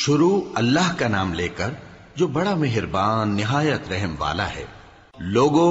شروع اللہ کا نام لے کر جو بڑا مہربان نہایت رحم والا ہے۔ لوگو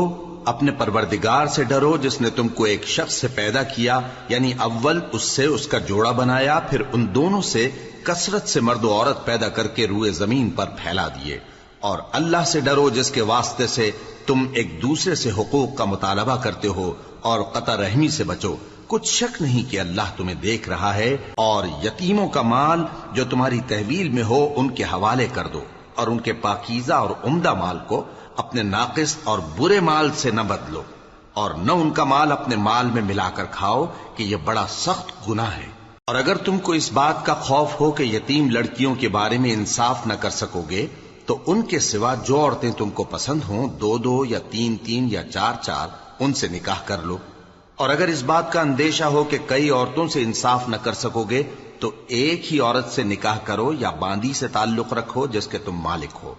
اپنے پروردگار سے ڈرو جس نے تم کو ایک شخص سے پیدا کیا، یعنی اول اس سے اس کا جوڑا بنایا، پھر ان دونوں سے کثرت سے مرد و عورت پیدا کر کے روئے زمین پر پھیلا دیے۔ اور اللہ سے ڈرو جس کے واسطے سے تم ایک دوسرے سے حقوق کا مطالبہ کرتے ہو، اور قطع رحمی سے بچو۔ کچھ شک نہیں کہ اللہ تمہیں دیکھ رہا ہے۔ اور یتیموں کا مال جو تمہاری تحویل میں ہو ان کے حوالے کر دو، اور ان کے پاکیزہ اور عمدہ مال کو اپنے ناقص اور برے مال سے نہ بدلو، اور نہ ان کا مال اپنے مال میں ملا کر کھاؤ کہ یہ بڑا سخت گناہ ہے۔ اور اگر تم کو اس بات کا خوف ہو کہ یتیم لڑکیوں کے بارے میں انصاف نہ کر سکو گے تو ان کے سوا جو عورتیں تم کو پسند ہوں، 2 یا 3 یا 4 ان سے نکاح کر لو۔ اور اگر اس بات کا اندیشہ ہو کہ کئی عورتوں سے انصاف نہ کر سکو گے تو ایک ہی عورت سے نکاح کرو یا باندی سے تعلق رکھو جس کے تم مالک ہو۔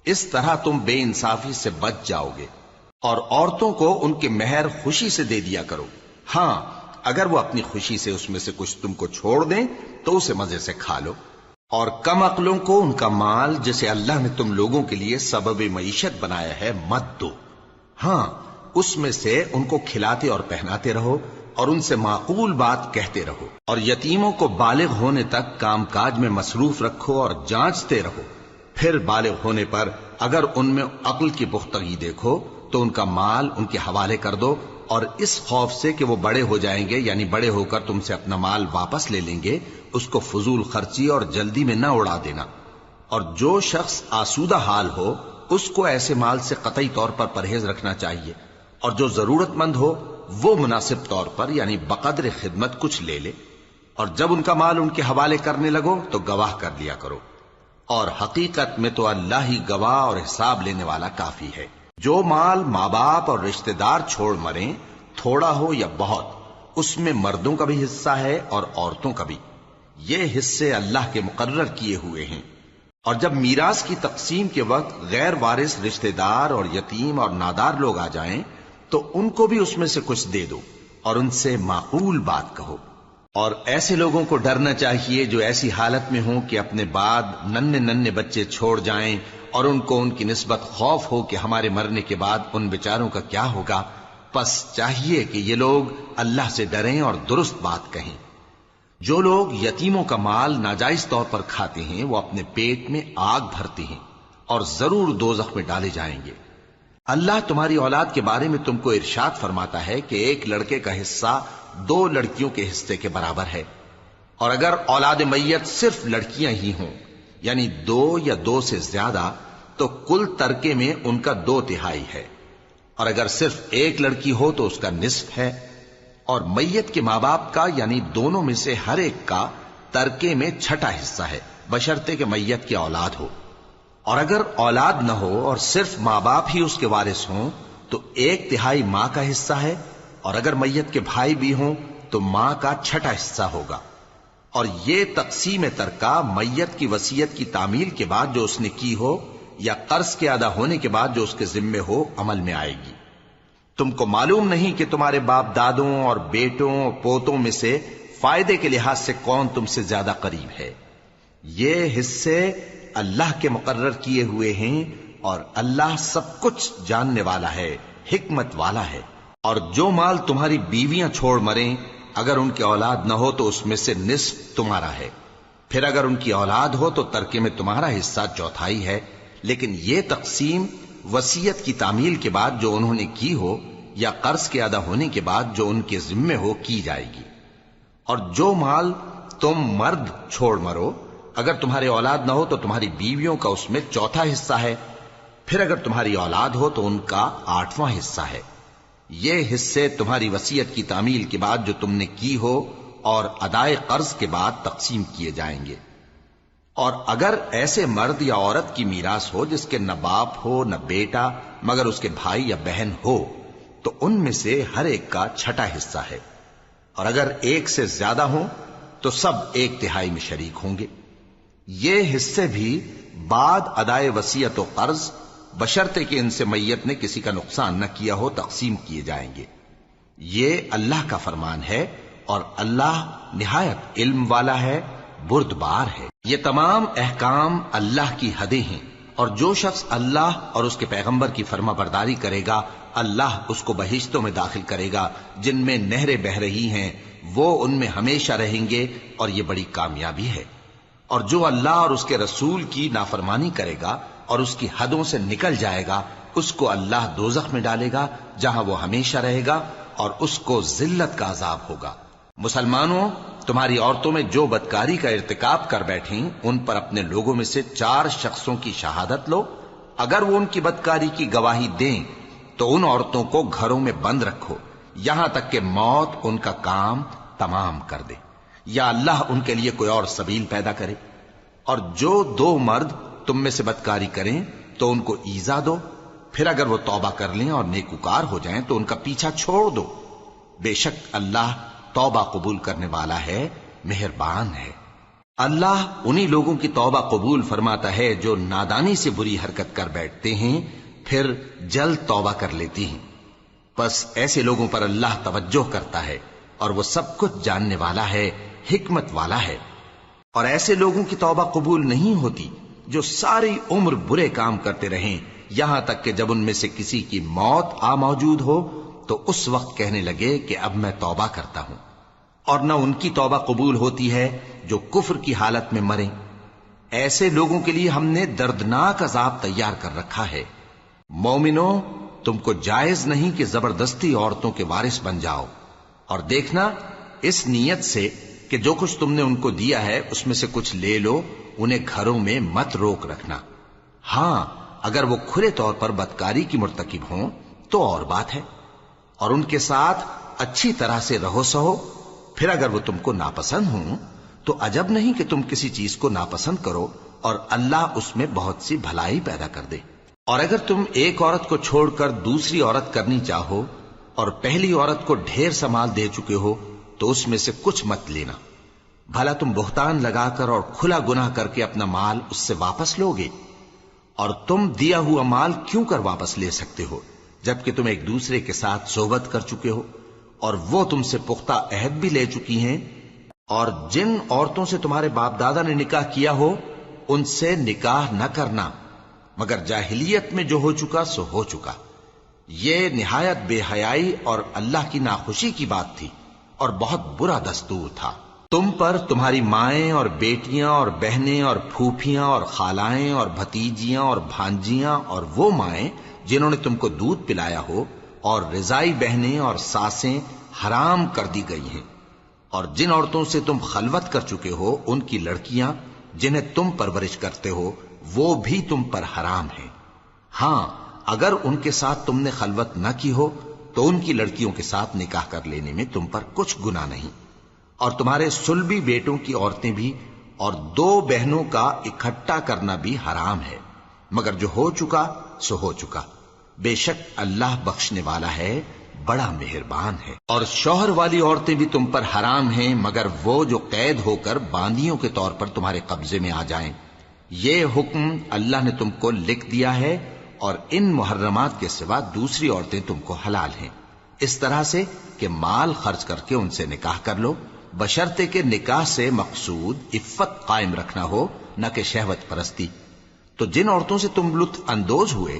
اس طرح تم بے انصافی سے بچ جاؤ گے۔ اور عورتوں کو ان کے مہر خوشی سے دے دیا کرو۔ ہاں، اگر وہ اپنی خوشی سے اس میں سے کچھ تم کو چھوڑ دیں تو اسے مزے سے کھا لو۔ اور کم عقلوں کو ان کا مال جسے اللہ نے تم لوگوں کے لیے سبب معیشت بنایا ہے مت دو۔ ہاں، اس میں سے ان کو کھلاتے اور پہناتے رہو اور ان سے معقول بات کہتے رہو۔ اور یتیموں کو بالغ ہونے تک کام کاج میں مصروف رکھو اور جانچتے رہو۔ پھر بالغ ہونے پر اگر ان میں عقل کی پختگی دیکھو تو ان کا مال ان کے حوالے کر دو، اور اس خوف سے کہ وہ بڑے ہو جائیں گے، یعنی بڑے ہو کر تم سے اپنا مال واپس لے لیں گے، اس کو فضول خرچی اور جلدی میں نہ اڑا دینا۔ اور جو شخص آسودہ حال ہو اس کو ایسے مال سے قطعی طور پر پرہیز رکھنا چاہیے، اور جو ضرورت مند ہو وہ مناسب طور پر یعنی بقدر خدمت کچھ لے لے۔ اور جب ان کا مال ان کے حوالے کرنے لگو تو گواہ کر لیا کرو، اور حقیقت میں تو اللہ ہی گواہ اور حساب لینے والا کافی ہے۔ جو مال ماں باپ اور رشتہ دار چھوڑ مریں، تھوڑا ہو یا بہت، اس میں مردوں کا بھی حصہ ہے اور عورتوں کا بھی۔ یہ حصے اللہ کے مقرر کیے ہوئے ہیں۔ اور جب میراث کی تقسیم کے وقت غیر وارث رشتہ دار اور یتیم اور نادار لوگ آ جائیں تو ان کو بھی اس میں سے کچھ دے دو، اور ان سے معقول بات کہو۔ اور ایسے لوگوں کو ڈرنا چاہیے جو ایسی حالت میں ہوں کہ اپنے بعد ننھے بچے چھوڑ جائیں، اور ان کو ان کی نسبت خوف ہو کہ ہمارے مرنے کے بعد ان بیچاروں کا کیا ہوگا۔ پس چاہیے کہ یہ لوگ اللہ سے ڈریں اور درست بات کہیں۔ جو لوگ یتیموں کا مال ناجائز طور پر کھاتے ہیں وہ اپنے پیٹ میں آگ بھرتے ہیں اور ضرور دوزخ میں ڈالے جائیں گے۔ اللہ تمہاری اولاد کے بارے میں تم کو ارشاد فرماتا ہے کہ ایک لڑکے کا حصہ 2 لڑکیوں کے حصے کے برابر ہے، اور اگر اولاد میت صرف لڑکیاں ہی ہوں یعنی 2 یا 2 سے زیادہ تو کل ترکے میں ان کا 2/3 ہے، اور اگر صرف ایک لڑکی ہو تو اس کا نصف ہے۔ اور میت کے ماں باپ کا یعنی دونوں میں سے ہر ایک کا ترکے میں 6واں حصہ ہے، بشرطے کہ میت کی اولاد ہو۔ اور اگر اولاد نہ ہو اور صرف ماں باپ ہی اس کے وارث ہوں تو 1/3 ماں کا حصہ ہے، اور اگر میت کے بھائی بھی ہوں تو ماں کا 6واں حصہ ہوگا۔ اور یہ تقسیم ترکہ میت کی وصیت کی تعمیل کے بعد جو اس نے کی ہو یا قرض کے ادا ہونے کے بعد جو اس کے ذمے ہو عمل میں آئے گی۔ تم کو معلوم نہیں کہ تمہارے باپ دادوں اور بیٹوں اور پوتوں میں سے فائدے کے لحاظ سے کون تم سے زیادہ قریب ہے۔ یہ حصے اللہ کے مقرر کیے ہوئے ہیں، اور اللہ سب کچھ جاننے والا ہے، حکمت والا ہے۔ اور جو مال تمہاری بیویاں چھوڑ مریں اگر ان کی اولاد نہ ہو تو اس میں سے نصف تمہارا ہے، پھر اگر ان کی اولاد ہو تو ترکے میں تمہارا حصہ 1/4 ہے۔ لیکن یہ تقسیم وصیت کی تعمیل کے بعد جو انہوں نے کی ہو یا قرض کے ادا ہونے کے بعد جو ان کے ذمے ہو کی جائے گی۔ اور جو مال تم مرد چھوڑ مرو اگر تمہاری اولاد نہ ہو تو تمہاری بیویوں کا اس میں 1/4 حصہ ہے، پھر اگر تمہاری اولاد ہو تو ان کا 8واں حصہ ہے۔ یہ حصے تمہاری وصیت کی تعمیل کے بعد جو تم نے کی ہو اور ادائے قرض کے بعد تقسیم کیے جائیں گے۔ اور اگر ایسے مرد یا عورت کی میراث ہو جس کے نہ باپ ہو نہ بیٹا مگر اس کے بھائی یا بہن ہو تو ان میں سے ہر ایک کا 6واں حصہ ہے، اور اگر ایک سے زیادہ ہوں تو سب 1/3 میں شریک ہوں گے۔ یہ حصے بھی بعد ادائے وصیت و قرض بشرطے کہ ان سے میت نے کسی کا نقصان نہ کیا ہو تقسیم کیے جائیں گے۔ یہ اللہ کا فرمان ہے، اور اللہ نہایت علم والا ہے بردبار ہے۔ یہ تمام احکام اللہ کی حدیں ہیں، اور جو شخص اللہ اور اس کے پیغمبر کی فرما برداری کرے گا اللہ اس کو بہشتوں میں داخل کرے گا جن میں نہریں بہ رہی ہیں، وہ ان میں ہمیشہ رہیں گے، اور یہ بڑی کامیابی ہے۔ اور جو اللہ اور اس کے رسول کی نافرمانی کرے گا اور اس کی حدوں سے نکل جائے گا اس کو اللہ دوزخ میں ڈالے گا جہاں وہ ہمیشہ رہے گا، اور اس کو ذلت کا عذاب ہوگا۔ مسلمانوں، تمہاری عورتوں میں جو بدکاری کا ارتکاب کر بیٹھیں ان پر اپنے لوگوں میں سے 4 شخصوں کی شہادت لو۔ اگر وہ ان کی بدکاری کی گواہی دیں تو ان عورتوں کو گھروں میں بند رکھو یہاں تک کہ موت ان کا کام تمام کر دے، یا اللہ ان کے لیے کوئی اور سبیل پیدا کرے۔ اور جو 2 مرد تم میں سے بدکاری کریں تو ان کو ایذا دو، پھر اگر وہ توبہ کر لیں اور نیکوکار ہو جائیں تو ان کا پیچھا چھوڑ دو۔ بے شک اللہ توبہ قبول کرنے والا ہے، مہربان ہے۔ اللہ انہی لوگوں کی توبہ قبول فرماتا ہے جو نادانی سے بری حرکت کر بیٹھتے ہیں پھر جلد توبہ کر لیتی ہیں، بس ایسے لوگوں پر اللہ توجہ کرتا ہے اور وہ سب کچھ جاننے والا ہے، حکمت والا ہے۔ اور ایسے لوگوں کی توبہ قبول نہیں ہوتی جو ساری عمر برے کام کرتے رہیں یہاں تک کہ جب ان میں سے کسی کی موت آ موجود ہو تو اس وقت کہنے لگے کہ اب میں توبہ کرتا ہوں۔ اور نہ ان کی توبہ قبول ہوتی ہے جو کفر کی حالت میں مریں۔ ایسے لوگوں کے لیے ہم نے دردناک عذاب تیار کر رکھا ہے۔ مومنوں، تم کو جائز نہیں کہ زبردستی عورتوں کے وارث بن جاؤ، اور دیکھنا اس نیت سے کہ جو کچھ تم نے ان کو دیا ہے اس میں سے کچھ لے لو، انہیں گھروں میں مت روک رکھنا۔ ہاں، اگر وہ کھلے طور پر بدکاری کی مرتکب ہوں تو اور بات ہے، اور ان کے ساتھ اچھی طرح سے رہو سہو۔ پھر اگر وہ تم کو ناپسند ہوں تو عجب نہیں کہ تم کسی چیز کو ناپسند کرو اور اللہ اس میں بہت سی بھلائی پیدا کر دے۔ اور اگر تم ایک عورت کو چھوڑ کر دوسری عورت کرنی چاہو اور پہلی عورت کو ڈھیر سا مال دے چکے ہو تو اس میں سے کچھ مت لینا، بھلا تم بہتان لگا کر اور کھلا گناہ کر کے اپنا مال اس سے واپس لوگے؟ اور تم دیا ہوا مال کیوں کر واپس لے سکتے ہو جبکہ تم ایک دوسرے کے ساتھ صحبت کر چکے ہو اور وہ تم سے پختہ عہد بھی لے چکی ہیں؟ اور جن عورتوں سے تمہارے باپ دادا نے نکاح کیا ہو ان سے نکاح نہ کرنا مگر جاہلیت میں جو ہو چکا سو ہو چکا۔ یہ نہایت بے حیائی اور اللہ کی ناخوشی کی بات تھی اور بہت برا دستور تھا۔ تم پر تمہاری مائیں اور بیٹیاں اور بہنیں اور پھوپھیاں اور خالائیں اور بھتیجیاں اور بھانجیاں اور وہ مائیں جنہوں نے تم کو دودھ پلایا ہو اور رضائی بہنیں اور ساسیں حرام کر دی گئی ہیں، اور جن عورتوں سے تم خلوت کر چکے ہو ان کی لڑکیاں جنہیں تم پرورش کرتے ہو وہ بھی تم پر حرام ہیں۔ ہاں، اگر ان کے ساتھ تم نے خلوت نہ کی ہو تو ان کی لڑکیوں کے ساتھ نکاح کر لینے میں تم پر کچھ گناہ نہیں۔ اور تمہارے صلبی بیٹوں کی عورتیں بھی اور 2 بہنوں کا اکٹھا کرنا بھی حرام ہے، مگر جو ہو چکا سو ہو چکا۔ بے شک اللہ بخشنے والا ہے، بڑا مہربان ہے۔ اور شوہر والی عورتیں بھی تم پر حرام ہیں مگر وہ جو قید ہو کر باندیوں کے طور پر تمہارے قبضے میں آ جائیں۔ یہ حکم اللہ نے تم کو لکھ دیا ہے، اور ان محرمات کے سوا دوسری عورتیں تم کو حلال ہیں، اس طرح سے کہ مال خرچ کر کے ان سے نکاح کر لو، بشرطے کہ نکاح سے مقصود عفت قائم رکھنا ہو نہ کہ شہوت پرستی۔ تو جن عورتوں سے تم لطف اندوز ہوئے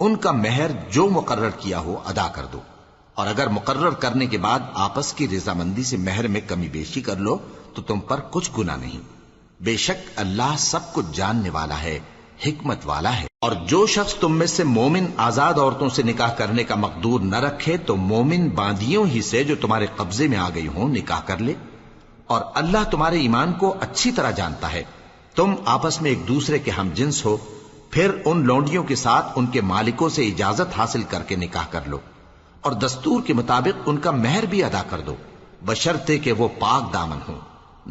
ان کا مہر جو مقرر کیا ہو ادا کر دو، اور اگر مقرر کرنے کے بعد آپس کی رضامندی سے مہر میں کمی بیشی کر لو تو تم پر کچھ گناہ نہیں۔ بے شک اللہ سب کچھ جاننے والا ہے، حکمت والا ہے۔ اور جو شخص تم میں سے مومن آزاد عورتوں سے نکاح کرنے کا مقدور نہ رکھے تو مومن باندیوں ہی سے جو تمہارے قبضے میں آ گئی ہوں نکاح کر لے، اور اللہ تمہارے ایمان کو اچھی طرح جانتا ہے۔ تم آپس میں ایک دوسرے کے ہم جنس ہو، پھر ان لونڈیوں کے ساتھ ان کے مالکوں سے اجازت حاصل کر کے نکاح کر لو، اور دستور کے مطابق ان کا مہر بھی ادا کر دو، بشرطے کہ وہ پاک دامن ہوں،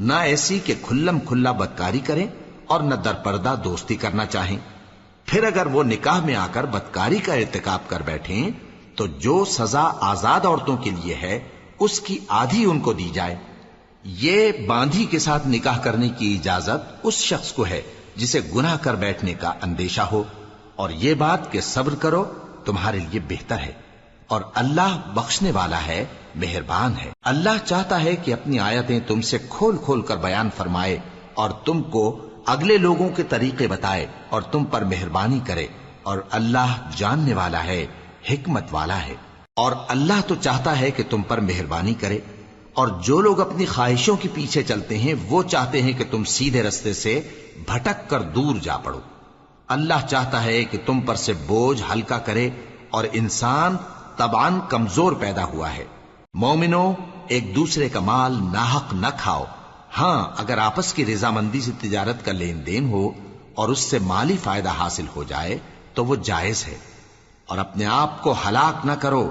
نہ ایسی کہ کھلم کھلا بدکاری کریں اور نہ درپردہ دوستی کرنا چاہیں۔ پھر اگر وہ نکاح میں آ کر بدکاری کا ارتکاب کر بیٹھیں تو جو سزا آزاد عورتوں کے لیے ہے اس کی آدھی ان کو دی جائے۔ یہ باندھی کے ساتھ نکاح کرنے کی اجازت اس شخص کو ہے جسے گناہ کر بیٹھنے کا اندیشہ ہو، اور یہ بات کہ صبر کرو تمہارے لیے بہتر ہے، اور اللہ بخشنے والا ہے، مہربان ہے۔ اللہ چاہتا ہے کہ اپنی آیتیں تم سے کھول کھول کر بیان فرمائے اور تم کو اگلے لوگوں کے طریقے بتائے اور تم پر مہربانی کرے، اور اللہ جاننے والا ہے، حکمت والا ہے۔ اور اللہ تو چاہتا ہے کہ تم پر مہربانی کرے، اور جو لوگ اپنی خواہشوں کے پیچھے چلتے ہیں وہ چاہتے ہیں کہ تم سیدھے رستے سے بھٹک کر دور جا پڑو۔ اللہ چاہتا ہے کہ تم پر سے بوجھ ہلکا کرے، اور انسان طبعاً کمزور پیدا ہوا ہے۔ مومنو، ایک دوسرے کا مال ناحق نہ کھاؤ۔ ہاں، اگر آپس کی رضامندی سے تجارت کا لین دین ہو اور اس سے مالی فائدہ حاصل ہو جائے تو وہ جائز ہے، اور اپنے آپ کو ہلاک نہ کرو،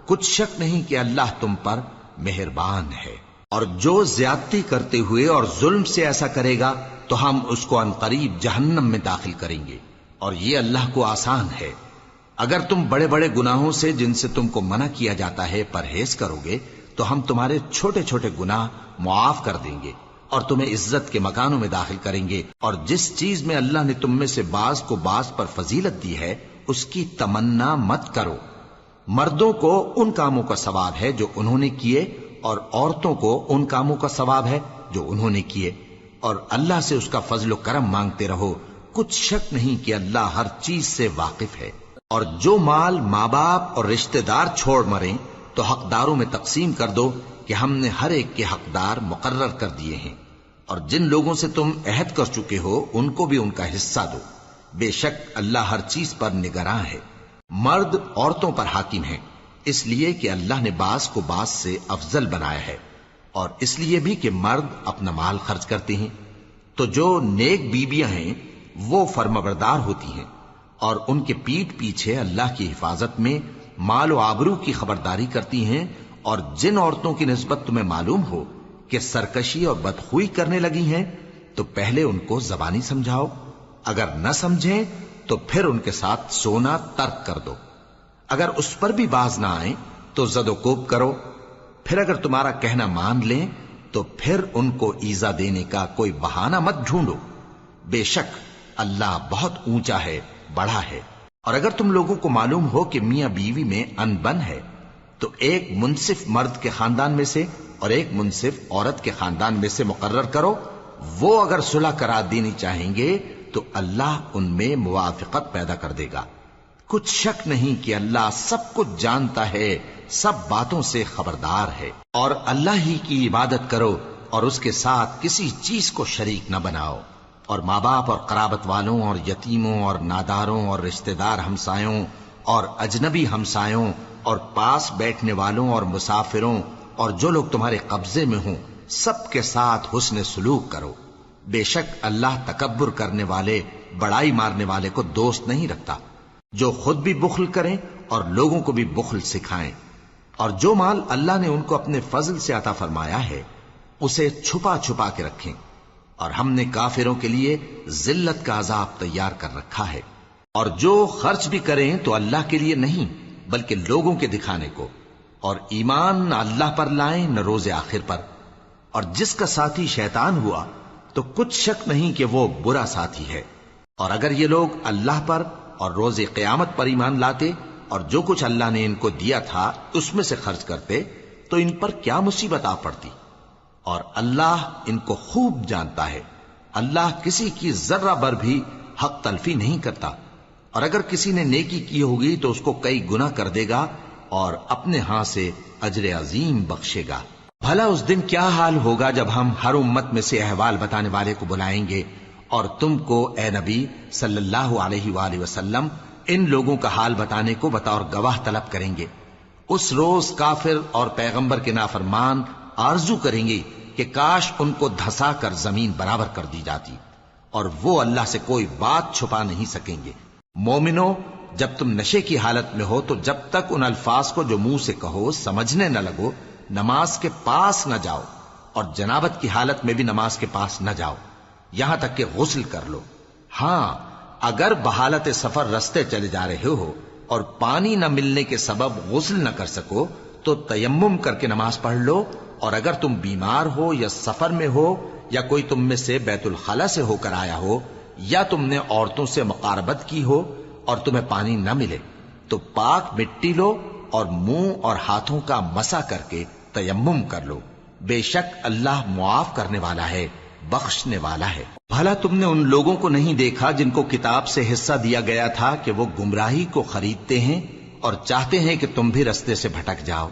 کچھ شک نہیں کہ اللہ تم پر مہربان ہے۔ اور جو زیادتی کرتے ہوئے اور ظلم سے ایسا کرے گا تو ہم اس کو عنقریب جہنم میں داخل کریں گے، اور یہ اللہ کو آسان ہے۔ اگر تم بڑے بڑے گناہوں سے جن سے تم کو منع کیا جاتا ہے پرہیز کرو گے تو ہم تمہارے چھوٹے چھوٹے گناہ معاف کر دیں گے اور تمہیں عزت کے مکانوں میں داخل کریں گے۔ اور جس چیز میں اللہ نے تم میں سے بعض کو بعض پر فضیلت دی ہے اس کی تمنا مت کرو۔ مردوں کو ان کاموں کا ثواب ہے جو انہوں نے کیے، اور عورتوں کو ان کاموں کا ثواب ہے جو انہوں نے کیے، اور اللہ سے اس کا فضل و کرم مانگتے رہو، کچھ شک نہیں کہ اللہ ہر چیز سے واقف ہے۔ اور جو مال ماں باپ اور رشتہ دار چھوڑ مریں تو حقداروں میں تقسیم کر دو کہ ہم نے ہر ایک کے حقدار مقرر کر دیے ہیں، اور جن لوگوں سے تم عہد کر چکے ہو ان کو بھی ان کا حصہ دو، بے شک اللہ ہر چیز پر نگراں ہے۔ مرد عورتوں پر حاکم ہیں، اس لیے کہ اللہ نے بعض کو بعض سے افضل بنایا ہے، اور اس لیے بھی کہ مرد اپنا مال خرچ کرتے ہیں۔ تو جو نیک بیویاں ہیں وہ فرمانبردار ہوتی ہیں، اور ان کے پیٹھ پیچھے اللہ کی حفاظت میں مال و آبرو کی خبرداری کرتی ہیں۔ اور جن عورتوں کی نسبت تمہیں معلوم ہو کہ سرکشی اور بدخوئی کرنے لگی ہیں تو پہلے ان کو زبانی سمجھاؤ، اگر نہ سمجھیں تو پھر ان کے ساتھ سونا ترک کر دو۔ اگر اس پر بھی باز نہ آئیں تو زد و کوب کرو، پھر اگر تمہارا کہنا مان لیں تو پھر ان کو ایذا دینے کا کوئی بہانہ مت ڈھونڈو، بے شک اللہ بہت اونچا ہے، بڑا ہے۔ اور اگر تم لوگوں کو معلوم ہو کہ میاں بیوی میں انبن ہے تو ایک منصف مرد کے خاندان میں سے اور ایک منصف عورت کے خاندان میں سے مقرر کرو، وہ اگر صلح کرا دینی چاہیں گے تو اللہ ان میں موافقت پیدا کر دے گا۔ کچھ شک نہیں کہ اللہ سب کچھ جانتا ہے، سب باتوں سے خبردار ہے۔ اور اللہ ہی کی عبادت کرو اور اس کے ساتھ کسی چیز کو شریک نہ بناؤ، اور ماں باپ اور قرابت والوں اور یتیموں اور ناداروں اور رشتہ دار ہمسایوں اور اجنبی ہمسایوں اور پاس بیٹھنے والوں اور مسافروں اور جو لوگ تمہارے قبضے میں ہوں سب کے ساتھ حسن سلوک کرو، بے شک اللہ تکبر کرنے والے، بڑائی مارنے والے کو دوست نہیں رکھتا۔ جو خود بھی بخل کریں اور لوگوں کو بھی بخل سکھائیں، اور جو مال اللہ نے ان کو اپنے فضل سے عطا فرمایا ہے اسے چھپا چھپا کے رکھیں، اور ہم نے کافروں کے لیے ذلت کا عذاب تیار کر رکھا ہے۔ اور جو خرچ بھی کریں تو اللہ کے لیے نہیں بلکہ لوگوں کے دکھانے کو، اور ایمان نہ اللہ پر لائیں نہ روز آخر پر۔ اور جس کا ساتھی شیطان ہوا تو کچھ شک نہیں کہ وہ برا ساتھی ہے۔ اور اگر یہ لوگ اللہ پر اور روز قیامت پر ایمان لاتے اور جو کچھ اللہ نے ان کو دیا تھا اس میں سے خرچ کرتے تو ان پر کیا مصیبت آ پڑتی، اور اللہ ان کو خوب جانتا ہے۔ اللہ کسی کی ذرہ بر بھی حق تلفی نہیں کرتا، اور اگر کسی نے نیکی کی ہوگی تو اس کو کئی گنا کر دے گا اور اپنے ہاں سے اجر عظیم بخشے گا۔ بھلا اس دن کیا حال ہوگا جب ہم ہر امت میں سے احوال بتانے والے کو بلائیں گے اور تم کو اے نبی صلی اللہ علیہ وآلہ وسلم ان لوگوں کا حال بتانے کو بطور گواہ طلب کریں گے۔ اس روز کافر اور پیغمبر کے نافرمان آرزو کریں گے کہ کاش ان کو دھسا کر زمین برابر کر دی جاتی، اور وہ اللہ سے کوئی بات چھپا نہیں سکیں گے۔ مومنو، جب تم نشے کی حالت میں ہو تو جب تک ان الفاظ کو جو منہ سے کہو سمجھنے نہ لگو نماز کے پاس نہ جاؤ، اور جنابت کی حالت میں بھی نماز کے پاس نہ جاؤ یہاں تک کہ غسل کر لو۔ ہاں، اگر بحالت سفر رستے چلے جا رہے ہو اور پانی نہ ملنے کے سبب غسل نہ کر سکو تو تیمم کر کے نماز پڑھ لو، اور اگر تم بیمار ہو یا سفر میں ہو یا کوئی تم میں سے بیت الخلا سے ہو کر آیا ہو یا تم نے عورتوں سے مقاربت کی ہو اور تمہیں پانی نہ ملے تو پاک مٹی لو اور منہ اور ہاتھوں کا مسح کر کے تیمم کر لو، بے شک اللہ معاف کرنے والا ہے، بخشنے والا ہے۔ بھلا تم نے ان لوگوں کو نہیں دیکھا جن کو کتاب سے حصہ دیا گیا تھا کہ وہ گمراہی کو خریدتے ہیں اور چاہتے ہیں کہ تم بھی رستے سے بھٹک جاؤ،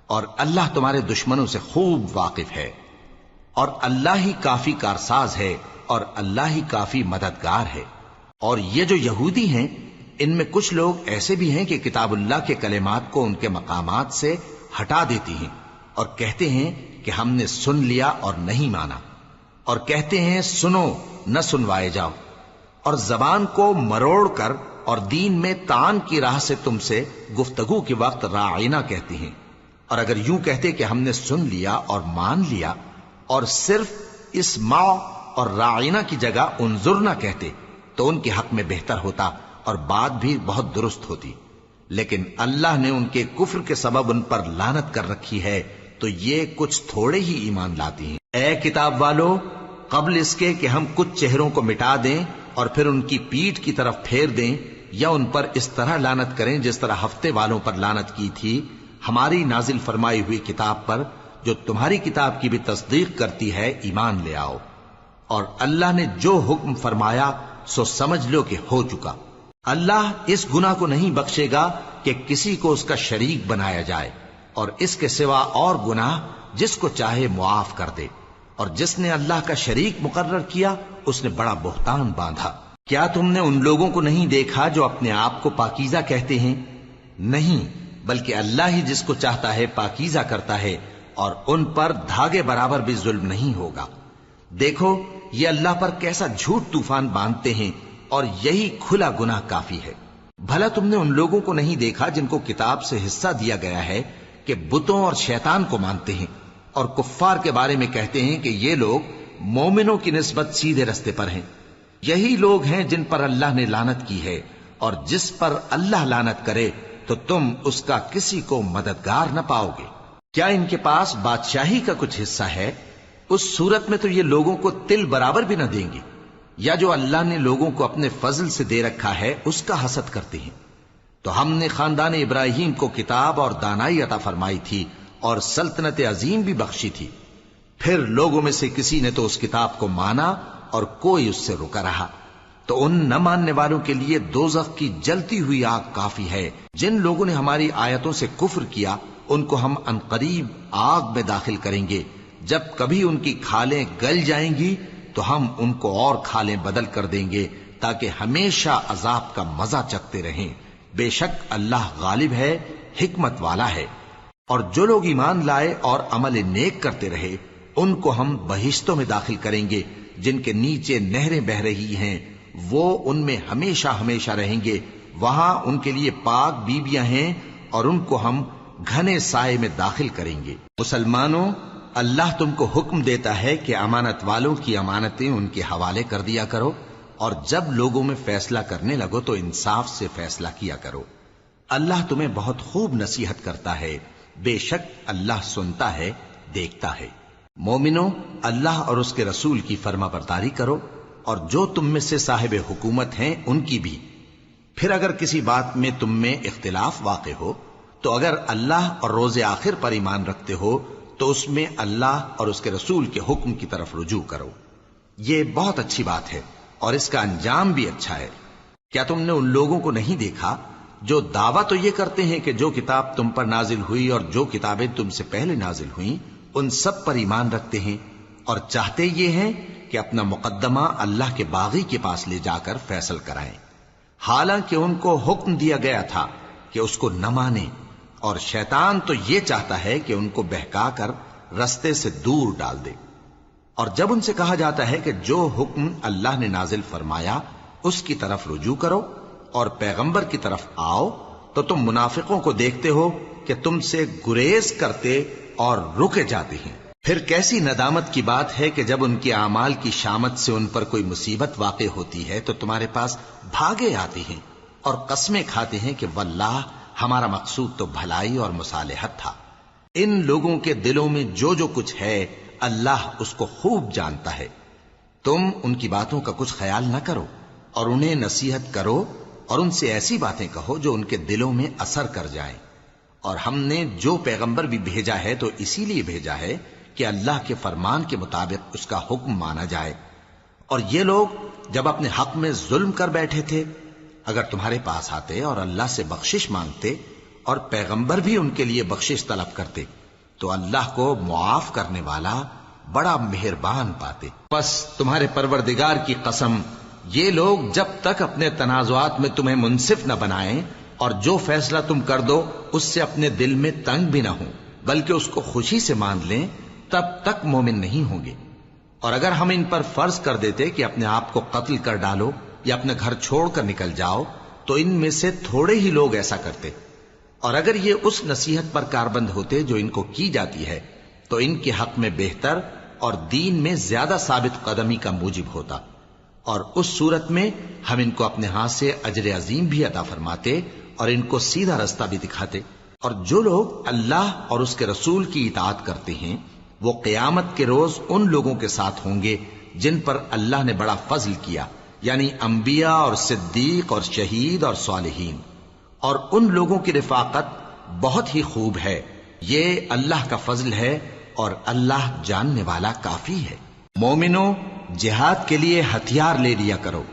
اور اللہ تمہارے دشمنوں سے خوب واقف ہے، اور اللہ ہی کافی کارساز ہے، اور اللہ ہی کافی مددگار ہے۔ اور یہ جو یہودی ہیں، ان میں کچھ لوگ ایسے بھی ہیں کہ کتاب اللہ کے کلمات کو ان کے مقامات سے ہٹا دیتی ہیں اور کہتے ہیں کہ ہم نے سن لیا اور نہیں مانا، اور کہتے ہیں سنو نہ سنوائے جاؤ، اور زبان کو مروڑ کر اور دین میں طعن کی راہ سے تم سے گفتگو کے وقت راعینا کہتی ہیں۔ اور اگر یوں کہتے کہ ہم نے سن لیا اور مان لیا، اور صرف اسمع اور راعینا کی جگہ انظرنا کہتے، تو ان کے حق میں بہتر ہوتا اور بات بھی بہت درست ہوتی۔ لیکن اللہ نے ان کے کفر کے سبب ان پر لعنت کر رکھی ہے، تو یہ کچھ تھوڑے ہی ایمان لاتی ہیں۔ اے کتاب والو، قبل اس کے کہ ہم کچھ چہروں کو مٹا دیں اور پھر ان کی پیٹھ کی طرف پھیر دیں یا ان پر اس طرح لعنت کریں جس طرح ہفتے والوں پر لعنت کی تھی، ہماری نازل فرمائی ہوئی کتاب پر جو تمہاری کتاب کی بھی تصدیق کرتی ہے ایمان لے آؤ، اور اللہ نے جو حکم فرمایا سو سمجھ لو کہ ہو چکا۔ اللہ اس گناہ کو نہیں بخشے گا کہ کسی کو اس کا شریک بنایا جائے، اور اس کے سوا اور گناہ جس کو چاہے معاف کر دے، اور جس نے اللہ کا شریک مقرر کیا اس نے بڑا بہتان باندھا۔ کیا تم نے ان لوگوں کو نہیں دیکھا جو اپنے آپ کو پاکیزہ کہتے ہیں؟ نہیں، بلکہ اللہ ہی جس کو چاہتا ہے پاکیزہ کرتا ہے، اور ان پر دھاگے برابر بھی ظلم نہیں ہوگا۔ دیکھو یہ اللہ پر کیسا جھوٹ طوفان باندھتے ہیں، اور یہی کھلا گناہ کافی ہے۔ بھلا تم نے ان لوگوں کو نہیں دیکھا جن کو کتاب سے حصہ دیا گیا ہے کہ بتوں اور شیطان کو مانتے ہیں، اور کفار کے بارے میں کہتے ہیں کہ یہ لوگ مومنوں کی نسبت سیدھے رستے پر ہیں۔ یہی لوگ ہیں جن پر اللہ نے لعنت کی ہے، اور جس پر اللہ لعنت کرے تو تم اس کا کسی کو مددگار نہ پاؤ گے۔ کیا ان کے پاس بادشاہی کا کچھ حصہ ہے؟ اس صورت میں تو یہ لوگوں کو تل برابر بھی نہ دیں گے، یا جو اللہ نے لوگوں کو اپنے فضل سے دے رکھا ہے اس کا حسد کرتے ہیں۔ تو ہم نے خاندان ابراہیم کو کتاب اور دانائی عطا فرمائی تھی اور سلطنت عظیم بھی بخشی تھی۔ پھر لوگوں میں سے کسی نے تو اس کتاب کو مانا اور کوئی اس سے رکا رہا، تو ان نہ ماننے والوں کے لیے دوزخ کی جلتی ہوئی آگ کافی ہے۔ جن لوگوں نے ہماری آیتوں سے کفر کیا ان کو ہم عنقریب آگ میں داخل کریں گے۔ جب کبھی ان کی کھالیں گل جائیں گی تو ہم ان کو اور کھالیں بدل کر دیں گے تاکہ ہمیشہ عذاب کا مزہ چکھتے رہیں۔ بے شک اللہ غالب ہے، حکمت والا ہے۔ اور جو لوگ ایمان لائے اور عمل نیک کرتے رہے ان کو ہم بہشتوں میں داخل کریں گے جن کے نیچے نہریں بہ رہی ہیں، وہ ان میں ہمیشہ ہمیشہ رہیں گے۔ وہاں ان کے لیے پاک بیویاں ہیں اور ان کو ہم گھنے سائے میں داخل کریں گے۔ مسلمانوں، اللہ تم کو حکم دیتا ہے کہ امانت والوں کی امانتیں ان کے حوالے کر دیا کرو، اور جب لوگوں میں فیصلہ کرنے لگو تو انصاف سے فیصلہ کیا کرو۔ اللہ تمہیں بہت خوب نصیحت کرتا ہے، بے شک اللہ سنتا ہے، دیکھتا ہے۔ مومنو، اللہ اور اس کے رسول کی فرما برداری کرو، اور جو تم میں سے صاحب حکومت ہیں ان کی بھی۔ پھر اگر کسی بات میں تم میں اختلاف واقع ہو تو اگر اللہ اور روز آخر پر ایمان رکھتے ہو تو اس میں اللہ اور اس کے رسول کے حکم کی طرف رجوع کرو۔ یہ بہت اچھی بات ہے اور اس کا انجام بھی اچھا ہے۔ کیا تم نے ان لوگوں کو نہیں دیکھا جو دعویٰ تو یہ کرتے ہیں کہ جو کتاب تم پر نازل ہوئی اور جو کتابیں تم سے پہلے نازل ہوئیں ان سب پر ایمان رکھتے ہیں، اور چاہتے یہ ہیں کہ اپنا مقدمہ اللہ کے باغی کے پاس لے جا کر فیصل کرائیں، حالانکہ ان کو حکم دیا گیا تھا کہ اس کو نہ مانیں، اور شیطان تو یہ چاہتا ہے کہ ان کو بہکا کر رستے سے دور ڈال دے۔ اور جب ان سے کہا جاتا ہے کہ جو حکم اللہ نے نازل فرمایا اس کی طرف رجوع کرو اور پیغمبر کی طرف آؤ، تو تم منافقوں کو دیکھتے ہو کہ تم سے گریز کرتے اور رکے جاتے ہیں۔ پھر کیسی ندامت کی بات ہے کہ جب ان کے اعمال کی شامت سے ان پر کوئی مصیبت واقع ہوتی ہے تو تمہارے پاس بھاگے آتے ہیں اور قسمیں کھاتے ہیں کہ واللہ ہمارا مقصود تو بھلائی اور مصالحت تھا۔ ان لوگوں کے دلوں میں جو جو کچھ ہے اللہ اس کو خوب جانتا ہے۔ تم ان کی باتوں کا کچھ خیال نہ کرو اور انہیں نصیحت کرو اور ان سے ایسی باتیں کہو جو ان کے دلوں میں اثر کر جائیں۔ اور ہم نے جو پیغمبر بھی بھیجا ہے تو اسی لیے بھیجا ہے کہ اللہ کے فرمان کے مطابق اس کا حکم مانا جائے. اور یہ لوگ جب اپنے حق میں ظلم کر بیٹھے تھے، اگر تمہارے پاس آتے اور اللہ سے بخشش مانگتے اور پیغمبر بھی ان کے لیے بخشش طلب کرتے تو اللہ کو معاف کرنے والا بڑا مہربان پاتے. پس تمہارے پروردگار کی قسم، یہ لوگ جب تک اپنے تنازعات میں تمہیں منصف نہ بنائیں اور جو فیصلہ تم کر دو اس سے اپنے دل میں تنگ بھی نہ ہوں بلکہ اس کو خوشی سے مان لیں، تب تک مومن نہیں ہوں گے. اور اگر ہم ان پر فرض کر دیتے کہ اپنے آپ کو قتل کر ڈالو یا اپنے گھر چھوڑ کر نکل جاؤ تو ان میں سے تھوڑے ہی لوگ ایسا کرتے. اور اگر یہ اس نصیحت پر کاربند ہوتے جو ان کو کی جاتی ہے تو ان کے حق میں بہتر اور دین میں زیادہ ثابت قدمی کا موجب ہوتا، اور اس صورت میں ہم ان کو اپنے ہاتھ سے اجر عظیم بھی عطا فرماتے اور ان کو سیدھا رستہ بھی دکھاتے. اور جو لوگ اللہ اور اس کے رسول کی اطاعت کرتے ہیں وہ قیامت کے روز ان لوگوں کے ساتھ ہوں گے جن پر اللہ نے بڑا فضل کیا، یعنی انبیاء اور صدیق اور شہید اور صالحین. اور ان لوگوں کی رفاقت بہت ہی خوب ہے. یہ اللہ کا فضل ہے اور اللہ جاننے والا کافی ہے. مومنوں، جہاد کے لیے ہتھیار لے لیا کرو،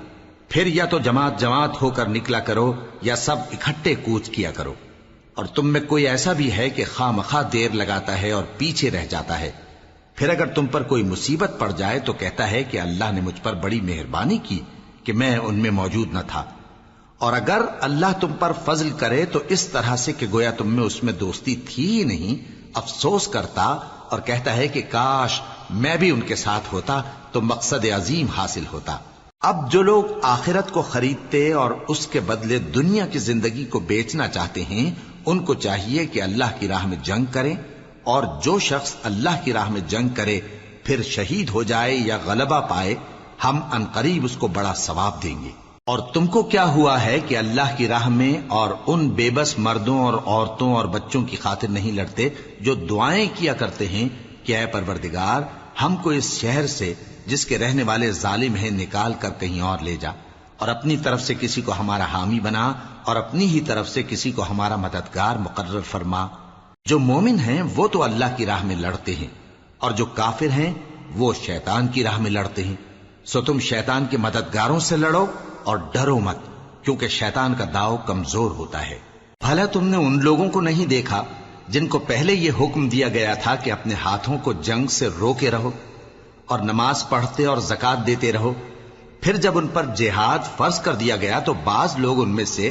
پھر یا تو جماعت جماعت ہو کر نکلا کرو یا سب اکٹھے کوچ کیا کرو. اور تم میں کوئی ایسا بھی ہے کہ خواہ مخواہ دیر لگاتا ہے اور پیچھے رہ جاتا ہے، پھر اگر تم پر کوئی مصیبت پڑ جائے تو کہتا ہے کہ اللہ نے مجھ پر بڑی مہربانی کی کہ میں ان میں موجود نہ تھا. اور اگر اللہ تم پر فضل کرے تو اس طرح سے کہ گویا تم میں اس میں دوستی تھی ہی نہیں، افسوس کرتا اور کہتا ہے کہ کاش میں بھی ان کے ساتھ ہوتا تو مقصد عظیم حاصل ہوتا. اب جو لوگ آخرت کو خریدتے اور اس کے بدلے دنیا کی زندگی کو بیچنا چاہتے ہیں ان کو چاہیے کہ اللہ کی راہ میں جنگ کریں، اور جو شخص اللہ کی راہ میں جنگ کرے پھر شہید ہو جائے یا غلبہ پائے ہم عنقریب اس کو بڑا ثواب دیں گے. اور تم کو کیا ہوا ہے کہ اللہ کی راہ میں اور ان بے بس مردوں اور عورتوں اور بچوں کی خاطر نہیں لڑتے جو دعائیں کیا کرتے ہیں کہ اے پروردگار ہم کو اس شہر سے جس کے رہنے والے ظالم ہیں نکال کر کہیں اور لے جا، اور اپنی طرف سے کسی کو ہمارا حامی بنا اور اپنی ہی طرف سے کسی کو ہمارا مددگار مقرر فرما. جو مومن ہیں وہ تو اللہ کی راہ میں لڑتے ہیں اور جو کافر ہیں وہ شیطان کی راہ میں لڑتے ہیں. سو تم شیطان کے مددگاروں سے لڑو اور ڈرو مت، کیونکہ شیطان کا داؤ کمزور ہوتا ہے. بھلا تم نے ان لوگوں کو نہیں دیکھا جن کو پہلے یہ حکم دیا گیا تھا کہ اپنے ہاتھوں کو جنگ سے روکے رہو اور نماز پڑھتے اور زکات دیتے رہو؟ پھر جب ان پر جہاد فرض کر دیا گیا تو بعض لوگ ان میں سے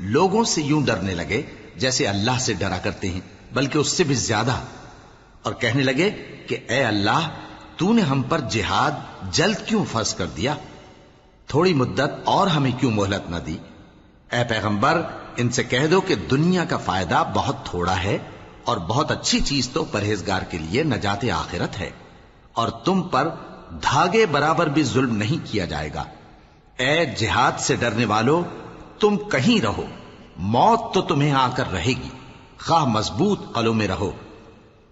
لوگوں سے یوں ڈرنے لگے جیسے اللہ سے ڈرا کرتے ہیں، بلکہ اس سے بھی زیادہ، اور کہنے لگے کہ اے اللہ تو نے ہم پر جہاد جلد کیوں فرض کر دیا؟ تھوڑی مدت اور ہمیں کیوں مہلت نہ دی؟ اے پیغمبر ان سے کہہ دو کہ دنیا کا فائدہ بہت تھوڑا ہے اور بہت اچھی چیز تو پرہیزگار کے لیے نجات آخرت ہے، اور تم پر دھاگے برابر بھی ظلم نہیں کیا جائے گا. اے جہاد سے ڈرنے والو، تم کہیں رہو، موت تو تمہیں آ کر رہے گی، خواہ مضبوط قلعوں میں رہو.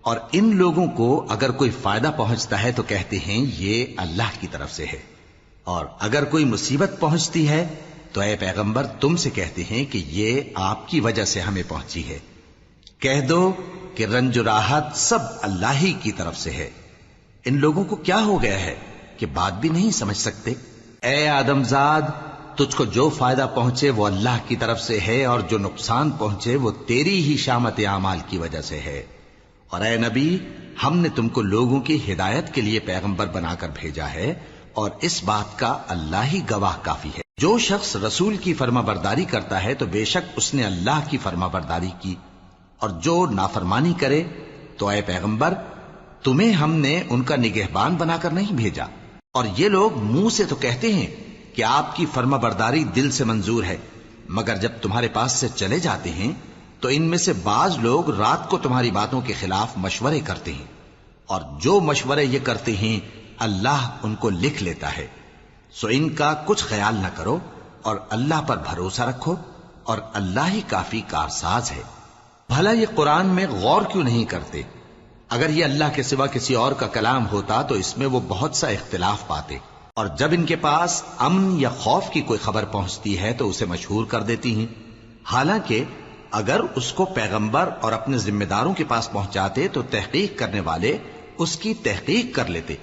اور ان لوگوں کو اگر کوئی فائدہ پہنچتا ہے تو کہتے ہیں یہ اللہ کی طرف سے ہے، اور اگر کوئی مصیبت پہنچتی ہے تو اے پیغمبر تم سے کہتے ہیں کہ یہ آپ کی وجہ سے ہمیں پہنچی ہے. کہہ دو کہ رنج و راحت سب اللہ ہی کی طرف سے ہے. ان لوگوں کو کیا ہو گیا ہے کہ بات بھی نہیں سمجھ سکتے؟ اے آدمزاد، تجھ کو جو فائدہ پہنچے وہ اللہ کی طرف سے ہے اور جو نقصان پہنچے وہ تیری ہی شامت اعمال کی وجہ سے ہے. اور اے نبی، ہم نے تم کو لوگوں کی ہدایت کے لیے پیغمبر بنا کر بھیجا ہے، اور اس بات کا اللہ ہی گواہ کافی ہے. جو شخص رسول کی فرما برداری کرتا ہے تو بے شک اس نے اللہ کی فرما برداری کی، اور جو نافرمانی کرے تو اے پیغمبر تمہیں ہم نے ان کا نگہبان بنا کر نہیں بھیجا. اور یہ لوگ منہ سے تو کہتے ہیں کہ آپ کی فرما برداری دل سے منظور ہے، مگر جب تمہارے پاس سے چلے جاتے ہیں تو ان میں سے بعض لوگ رات کو تمہاری باتوں کے خلاف مشورے کرتے ہیں، اور جو مشورے یہ کرتے ہیں اللہ ان کو لکھ لیتا ہے. سو ان کا کچھ خیال نہ کرو اور اللہ پر بھروسہ رکھو، اور اللہ ہی کافی کارساز ہے. بھلا یہ قرآن میں غور کیوں نہیں کرتے؟ اگر یہ اللہ کے سوا کسی اور کا کلام ہوتا تو اس میں وہ بہت سا اختلاف پاتے. اور جب ان کے پاس امن یا خوف کی کوئی خبر پہنچتی ہے تو اسے مشہور کر دیتی ہیں، حالانکہ اگر اس کو پیغمبر اور اپنے ذمہ داروں کے پاس پہنچاتے تو تحقیق کرنے والے اس کی تحقیق کر لیتے،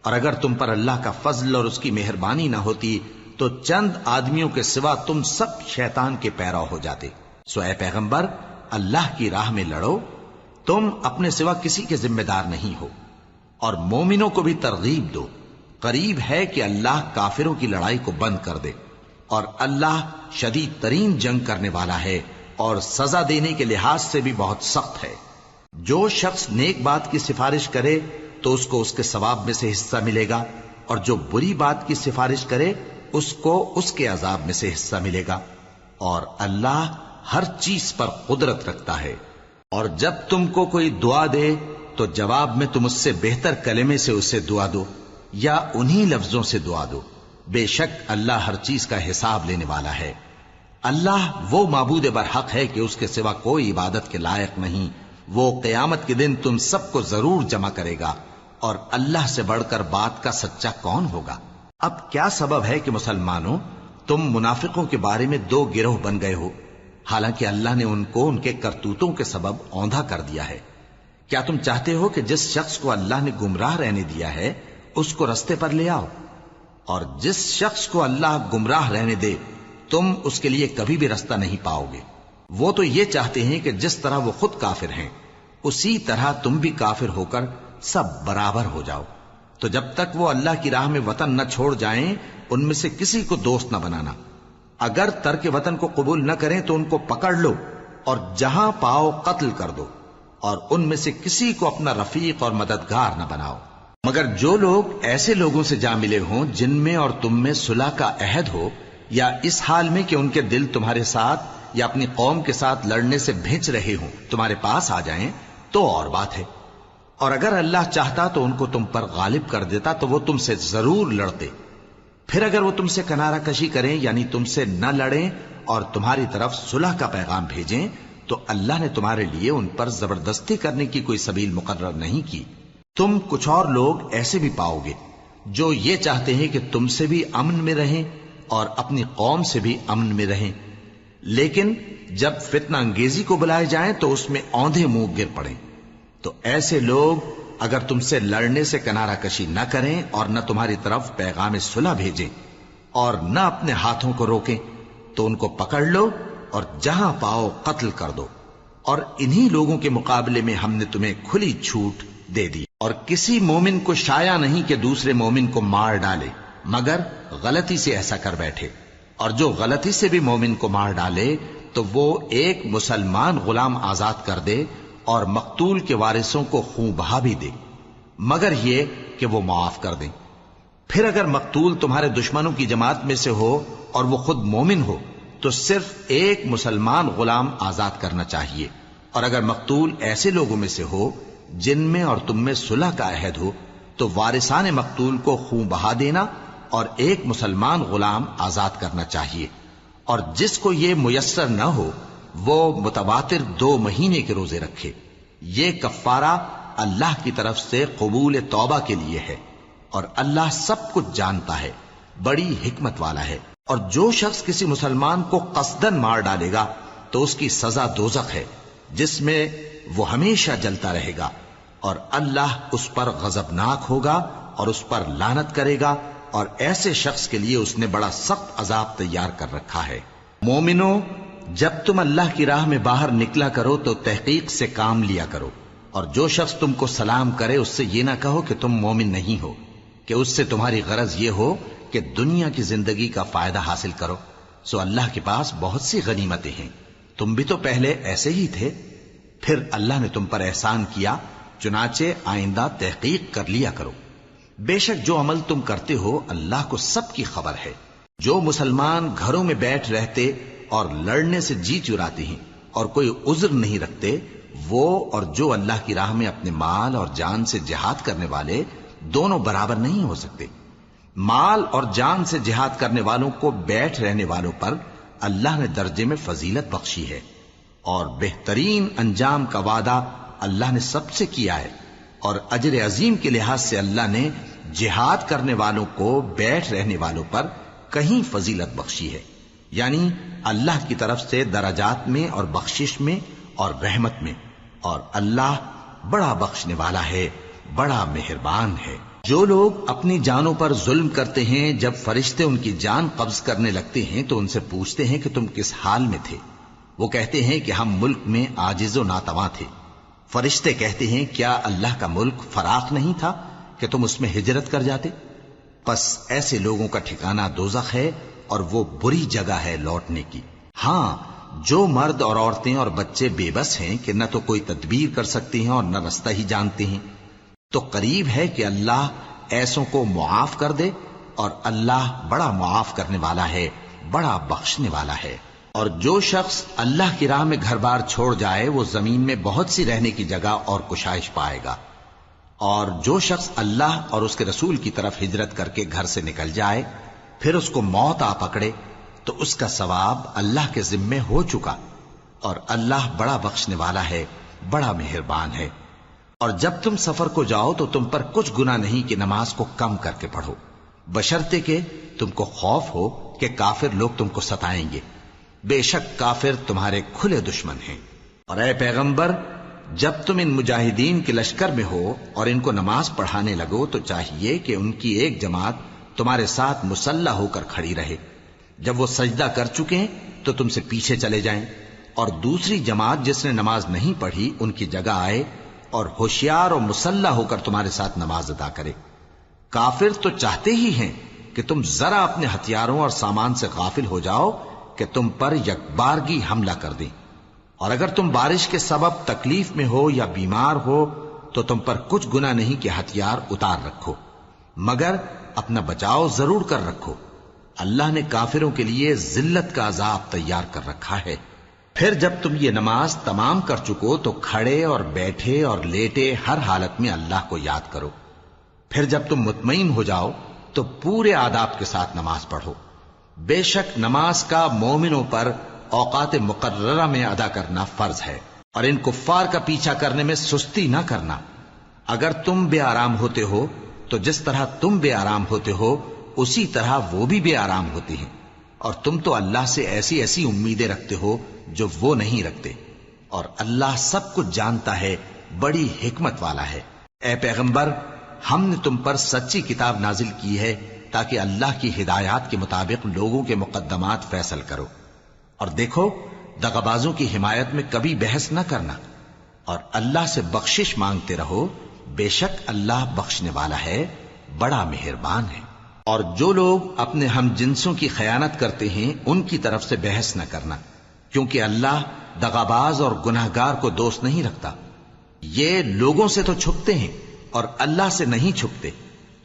اور اگر تم پر اللہ کا فضل اور اس کی مہربانی نہ ہوتی تو چند آدمیوں کے سوا تم سب شیطان کے پیرو ہو جاتے۔ سو اے پیغمبر، اللہ کی راہ میں لڑو، تم اپنے سوا کسی کے ذمہ دار نہیں ہو، اور مومنوں کو بھی ترغیب دو۔ قریب ہے کہ اللہ کافروں کی لڑائی کو بند کر دے، اور اللہ شدید ترین جنگ کرنے والا ہے اور سزا دینے کے لحاظ سے بھی بہت سخت ہے۔ جو شخص نیک بات کی سفارش کرے تو اس کو اس کے ثواب میں سے حصہ ملے گا، اور جو بری بات کی سفارش کرے اس کو اس کے عذاب میں سے حصہ ملے گا، اور اللہ ہر چیز پر قدرت رکھتا ہے۔ اور جب تم کو کوئی دعا دے تو جواب میں تم اس سے بہتر کلمے سے اسے دعا دو یا انہی لفظوں سے دعا دو، بے شک اللہ ہر چیز کا حساب لینے والا ہے۔ اللہ وہ معبود برحق ہے کہ اس کے سوا کوئی عبادت کے لائق نہیں۔ وہ قیامت کے دن تم سب کو ضرور جمع کرے گا، اور اللہ سے بڑھ کر بات کا سچا کون ہوگا؟ اب کیا سبب ہے کہ مسلمانوں تم منافقوں کے بارے میں دو گروہ بن گئے ہو، حالانکہ اللہ نے ان کو ان کے کرتوتوں کے سبب اوندھا کر دیا ہے؟ کیا تم چاہتے ہو کہ جس شخص کو اللہ نے گمراہ رہنے دیا ہے اس کو رستے پر لے آؤ، اور جس شخص کو اللہ گمراہ رہنے دے تم اس کے لیے کبھی بھی رستہ نہیں پاؤ گے؟ وہ تو یہ چاہتے ہیں کہ جس طرح وہ خود کافر ہیں اسی طرح تم بھی کافر ہو کر سب برابر ہو جاؤ۔ تو جب تک وہ اللہ کی راہ میں وطن نہ چھوڑ جائیں ان میں سے کسی کو دوست نہ بنانا۔ اگر ترک وطن کو قبول نہ کریں تو ان کو پکڑ لو اور جہاں پاؤ قتل کر دو، اور ان میں سے کسی کو اپنا رفیق اور مددگار نہ بناؤ، مگر جو لوگ ایسے لوگوں سے جا ملے ہوں جن میں اور تم میں صلح کا عہد ہو، یا اس حال میں کہ ان کے دل تمہارے ساتھ یا اپنی قوم کے ساتھ لڑنے سے بھج رہے ہوں تمہارے پاس آ جائیں تو اور بات ہے۔ اور اگر اللہ چاہتا تو ان کو تم پر غالب کر دیتا تو وہ تم سے ضرور لڑتے۔ پھر اگر وہ تم سے کنارہ کشی کریں یعنی تم سے نہ لڑیں اور تمہاری طرف صلح کا پیغام بھیجیں تو اللہ نے تمہارے لیے ان پر زبردستی کرنے کی کوئی سبیل مقرر نہیں کی۔ تم کچھ اور لوگ ایسے بھی پاؤ گے جو یہ چاہتے ہیں کہ تم سے بھی امن میں رہیں اور اپنی قوم سے بھی امن میں رہیں، لیکن جب فتنہ انگیزی کو بلائے جائیں تو اس میں اوندھے منہ گر پڑیں۔ تو ایسے لوگ اگر تم سے لڑنے سے کنارہ کشی نہ کریں اور نہ تمہاری طرف پیغام صلح بھیجیں اور نہ اپنے ہاتھوں کو روکیں تو ان کو پکڑ لو اور جہاں پاؤ قتل کر دو، اور انہی لوگوں کے مقابلے میں ہم نے تمہیں کھلی چھوٹ دے دی۔ اور کسی مومن کو شایع نہیں کہ دوسرے مومن کو مار ڈالے مگر غلطی سے ایسا کر بیٹھے، اور جو غلطی سے بھی مومن کو مار ڈالے تو وہ ایک مسلمان غلام آزاد کر دے اور مقتول کے وارثوں کو خون بہا بھی دے، مگر یہ کہ وہ معاف کر دیں۔ پھر اگر مقتول تمہارے دشمنوں کی جماعت میں سے ہو اور وہ خود مومن ہو تو صرف ایک مسلمان غلام آزاد کرنا چاہیے، اور اگر مقتول ایسے لوگوں میں سے ہو جن میں اور تم میں صلح کا عہد ہو تو وارثان مقتول کو خون بہا دینا اور ایک مسلمان غلام آزاد کرنا چاہیے، اور جس کو یہ میسر نہ ہو وہ متواتر 2 مہینے کے روزے رکھے۔ یہ کفارہ اللہ کی طرف سے قبول توبہ کے لیے ہے، اور اللہ سب کچھ جانتا ہے، بڑی حکمت والا ہے۔ اور جو شخص کسی مسلمان کو قصدن مار ڈالے گا تو اس کی سزا دوزخ ہے جس میں وہ ہمیشہ جلتا رہے گا، اور اللہ اس پر غضبناک ہوگا اور اس پر لعنت کرے گا، اور ایسے شخص کے لیے اس نے بڑا سخت عذاب تیار کر رکھا ہے۔ مومنو، جب تم اللہ کی راہ میں باہر نکلا کرو تو تحقیق سے کام لیا کرو، اور جو شخص تم کو سلام کرے اس سے یہ نہ کہو کہ تم مومن نہیں ہو، کہ اس سے تمہاری غرض یہ ہو کہ دنیا کی زندگی کا فائدہ حاصل کرو۔ سو اللہ کے پاس بہت سی غنیمتیں ہیں، تم بھی تو پہلے ایسے ہی تھے، پھر اللہ نے تم پر احسان کیا، چنانچہ آئندہ تحقیق کر لیا کرو۔ بے شک جو عمل تم کرتے ہو اللہ کو سب کی خبر ہے۔ جو مسلمان گھروں میں بیٹھ رہتے اور لڑنے سے جی چراتے ہیں اور کوئی عذر نہیں رکھتے، وہ اور جو اللہ کی راہ میں اپنے مال اور جان سے جہاد کرنے والے دونوں برابر نہیں ہو سکتے۔ مال اور جان سے جہاد کرنے والوں کو بیٹھ رہنے والوں پر اللہ نے درجے میں فضیلت بخشی ہے، اور بہترین انجام کا وعدہ اللہ نے سب سے کیا ہے، اور اجر عظیم کے لحاظ سے اللہ نے جہاد کرنے والوں کو بیٹھ رہنے والوں پر کہیں فضیلت بخشی ہے، یعنی اللہ کی طرف سے درجات میں اور بخشش میں اور رحمت میں، اور اللہ بڑا بخشنے والا ہے، بڑا مہربان ہے۔ جو لوگ اپنی جانوں پر ظلم کرتے ہیں، جب فرشتے ان کی جان قبض کرنے لگتے ہیں تو ان سے پوچھتے ہیں کہ تم کس حال میں تھے؟ وہ کہتے ہیں کہ ہم ملک میں عاجز و ناتواں تھے۔ فرشتے کہتے ہیں کیا اللہ کا ملک فراخ نہیں تھا کہ تم اس میں ہجرت کر جاتے؟ پس ایسے لوگوں کا ٹھکانہ دوزخ ہے اور وہ بری جگہ ہے لوٹنے کی۔ ہاں، جو مرد اور عورتیں اور بچے بے بس ہیں کہ نہ تو کوئی تدبیر کر سکتے ہیں اور نہ رستہ ہی جانتے ہیں، تو قریب ہے کہ اللہ ایسوں کو معاف کر دے، اور اللہ بڑا معاف کرنے والا ہے، بڑا بخشنے والا ہے۔ اور جو شخص اللہ کی راہ میں گھر بار چھوڑ جائے وہ زمین میں بہت سی رہنے کی جگہ اور کشائش پائے گا، اور جو شخص اللہ اور اس کے رسول کی طرف ہجرت کر کے گھر سے نکل جائے پھر اس کو موت آ پکڑے تو اس کا ثواب اللہ کے ذمے ہو چکا، اور اللہ بڑا بخشنے والا ہے، بڑا مہربان ہے۔ اور جب تم سفر کو جاؤ تو تم پر کچھ گناہ نہیں کہ نماز کو کم کر کے پڑھو، بشرطے کہ تم کو خوف ہو کہ کافر لوگ تم کو ستائیں گے، بے شک کافر تمہارے کھلے دشمن ہیں۔ اور اے پیغمبر، جب تم ان مجاہدین کے لشکر میں ہو اور ان کو نماز پڑھانے لگو تو چاہیے کہ ان کی ایک جماعت تمہارے ساتھ مسلح ہو کر کھڑی رہے، جب وہ سجدہ کر چکے تو تم سے پیچھے چلے جائیں، اور دوسری جماعت جس نے نماز نہیں پڑھی ان کی جگہ آئے اور ہوشیار اور مسلح ہو کر تمہارے ساتھ نماز ادا کرے۔ کافر تو چاہتے ہی ہیں کہ تم ذرا اپنے ہتھیاروں اور سامان سے غافل ہو جاؤ کہ تم پر یکبارگی حملہ کر دیں، اور اگر تم بارش کے سبب تکلیف میں ہو یا بیمار ہو تو تم پر کچھ گناہ نہیں کہ ہتھیار اتار رکھو، مگر اپنا بچاؤ ضرور کر رکھو۔ اللہ نے کافروں کے لیے ذلت کا عذاب تیار کر رکھا ہے۔ پھر جب تم یہ نماز تمام کر چکو تو کھڑے اور بیٹھے اور لیٹے ہر حالت میں اللہ کو یاد کرو۔ پھر جب تم مطمئن ہو جاؤ تو پورے آداب کے ساتھ نماز پڑھو۔ بے شک نماز کا مومنوں پر اوقات مقررہ میں ادا کرنا فرض ہے، اور ان کفار کا پیچھا کرنے میں سستی نہ کرنا۔ اگر تم بے آرام ہوتے ہو تو جس طرح تم بے آرام ہوتے ہو اسی طرح وہ بھی بے آرام ہوتے ہیں، اور تم تو اللہ سے ایسی ایسی امیدیں رکھتے ہو جو وہ نہیں رکھتے، اور اللہ سب کچھ جانتا ہے، بڑی حکمت والا ہے۔ اے پیغمبر، ہم نے تم پر سچی کتاب نازل کی ہے تاکہ اللہ کی ہدایات کے مطابق لوگوں کے مقدمات فیصل کرو، اور دیکھو دغابازوں کی حمایت میں کبھی بحث نہ کرنا، اور اللہ سے بخشش مانگتے رہو، بے شک اللہ بخشنے والا ہے، بڑا مہربان ہے۔ اور جو لوگ اپنے ہم جنسوں کی خیانت کرتے ہیں ان کی طرف سے بحث نہ کرنا، کیونکہ اللہ دغاباز اور گناہگار کو دوست نہیں رکھتا۔ یہ لوگوں سے تو چھپتے ہیں اور اللہ سے نہیں چھپتے،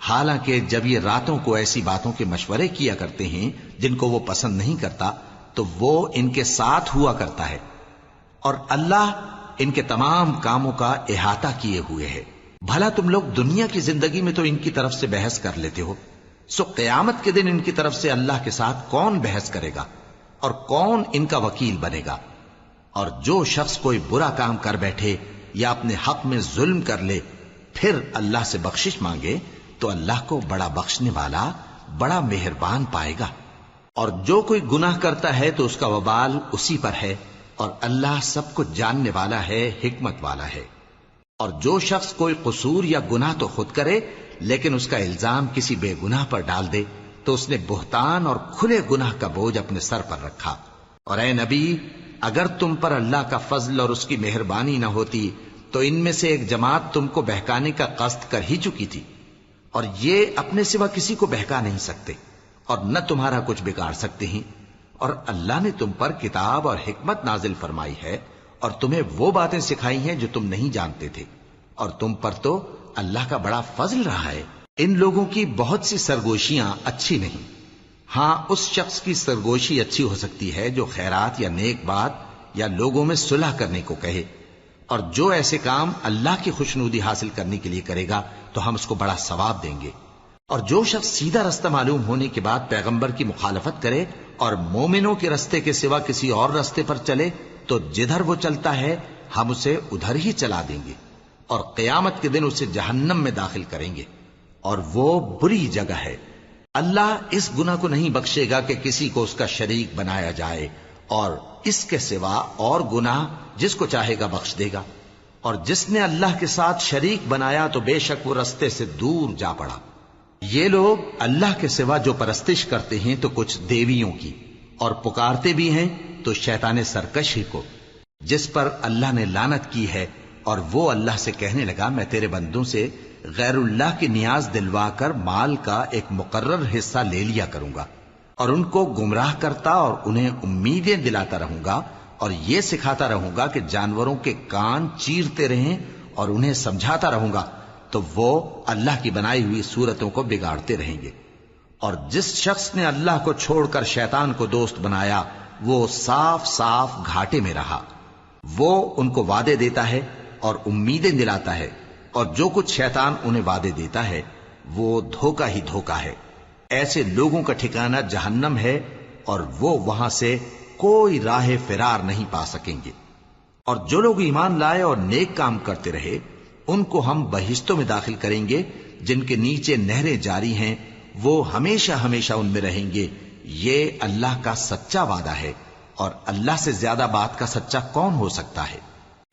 حالانکہ جب یہ راتوں کو ایسی باتوں کے مشورے کیا کرتے ہیں جن کو وہ پسند نہیں کرتا تو وہ ان کے ساتھ ہوا کرتا ہے، اور اللہ ان کے تمام کاموں کا احاطہ کیے ہوئے ہے۔ بھلا تم لوگ دنیا کی زندگی میں تو ان کی طرف سے بحث کر لیتے ہو، سو قیامت کے دن ان کی طرف سے اللہ کے ساتھ کون بحث کرے گا اور کون ان کا وکیل بنے گا؟ اور جو شخص کوئی برا کام کر بیٹھے یا اپنے حق میں ظلم کر لے پھر اللہ سے بخشش مانگے تو اللہ کو بڑا بخشنے والا، بڑا مہربان پائے گا۔ اور جو کوئی گناہ کرتا ہے تو اس کا وبال اسی پر ہے، اور اللہ سب کچھ جاننے والا ہے، حکمت والا ہے۔ اور جو شخص کوئی قصور یا گناہ تو خود کرے لیکن اس کا الزام کسی بے گناہ پر ڈال دے تو اس نے بہتان اور کھلے گناہ کا بوجھ اپنے سر پر رکھا۔ اور اے نبی، اگر تم پر اللہ کا فضل اور اس کی مہربانی نہ ہوتی تو ان میں سے ایک جماعت تم کو بہکانے کا قصد کر ہی چکی تھی، اور یہ اپنے سوا کسی کو بہکا نہیں سکتے اور نہ تمہارا کچھ بگاڑ سکتے ہیں۔ اور اللہ نے تم پر کتاب اور حکمت نازل فرمائی ہے اور تمہیں وہ باتیں سکھائی ہیں جو تم نہیں جانتے تھے، اور تم پر تو اللہ کا بڑا فضل رہا ہے۔ ان لوگوں کی بہت سی سرگوشیاں اچھی نہیں، ہاں اس شخص کی سرگوشی اچھی ہو سکتی ہے جو خیرات یا نیک بات یا لوگوں میں صلح کرنے کو کہے، اور جو ایسے کام اللہ کی خوشنودی حاصل کرنے کے لیے کرے گا تو ہم اس کو بڑا ثواب دیں گے۔ اور جو شخص سیدھا رستہ معلوم ہونے کے بعد پیغمبر کی مخالفت کرے اور مومنوں کے رستے کے سوا کسی اور رستے پر چلے تو جدھر وہ چلتا ہے ہم اسے ادھر ہی چلا دیں گے، اور قیامت کے دن اسے جہنم میں داخل کریں گے، اور وہ بری جگہ ہے۔ اللہ اس گناہ کو نہیں بخشے گا کہ کسی کو اس کا شریک بنایا جائے، اور اس کے سوا اور گناہ جس کو چاہے گا بخش دے گا۔ اور جس نے اللہ کے ساتھ شریک بنایا تو بے شک وہ رستے سے دور جا پڑا۔ یہ لوگ اللہ کے سوا جو پرستش کرتے ہیں تو کچھ دیویوں کی، اور پکارتے بھی ہیں تو شیطان سرکش ہی کو، جس پر اللہ نے لعنت کی ہے۔ اور وہ اللہ سے کہنے لگا میں تیرے بندوں سے غیر اللہ کی نیاز دلوا کر مال کا ایک مقرر حصہ لے لیا کروں گا، اور ان کو گمراہ کرتا اور انہیں امیدیں دلاتا رہوں گا، اور یہ سکھاتا رہوں گا کہ جانوروں کے کان چیرتے رہیں، اور انہیں سمجھاتا رہوں گا تو وہ اللہ کی بنائی ہوئی صورتوں کو بگاڑتے رہیں گے۔ اور جس شخص نے اللہ کو چھوڑ کر شیطان کو دوست بنایا وہ صاف صاف گھاٹے میں رہا۔ وہ ان کو وعدے دیتا ہے اور امیدیں دلاتا ہے، اور جو کچھ شیطان انہیں وعدے دیتا ہے وہ دھوکہ ہی دھوکہ ہے۔ ایسے لوگوں کا ٹھکانہ جہنم ہے، اور وہ وہاں سے کوئی راہ فرار نہیں پا سکیں گے۔ اور جو لوگ ایمان لائے اور نیک کام کرتے رہے ان کو ہم بہشتوں میں داخل کریں گے جن کے نیچے نہریں جاری ہیں، وہ ہمیشہ ہمیشہ ان میں رہیں گے۔ یہ اللہ کا سچا وعدہ ہے، اور اللہ سے زیادہ بات کا سچا کون ہو سکتا ہے؟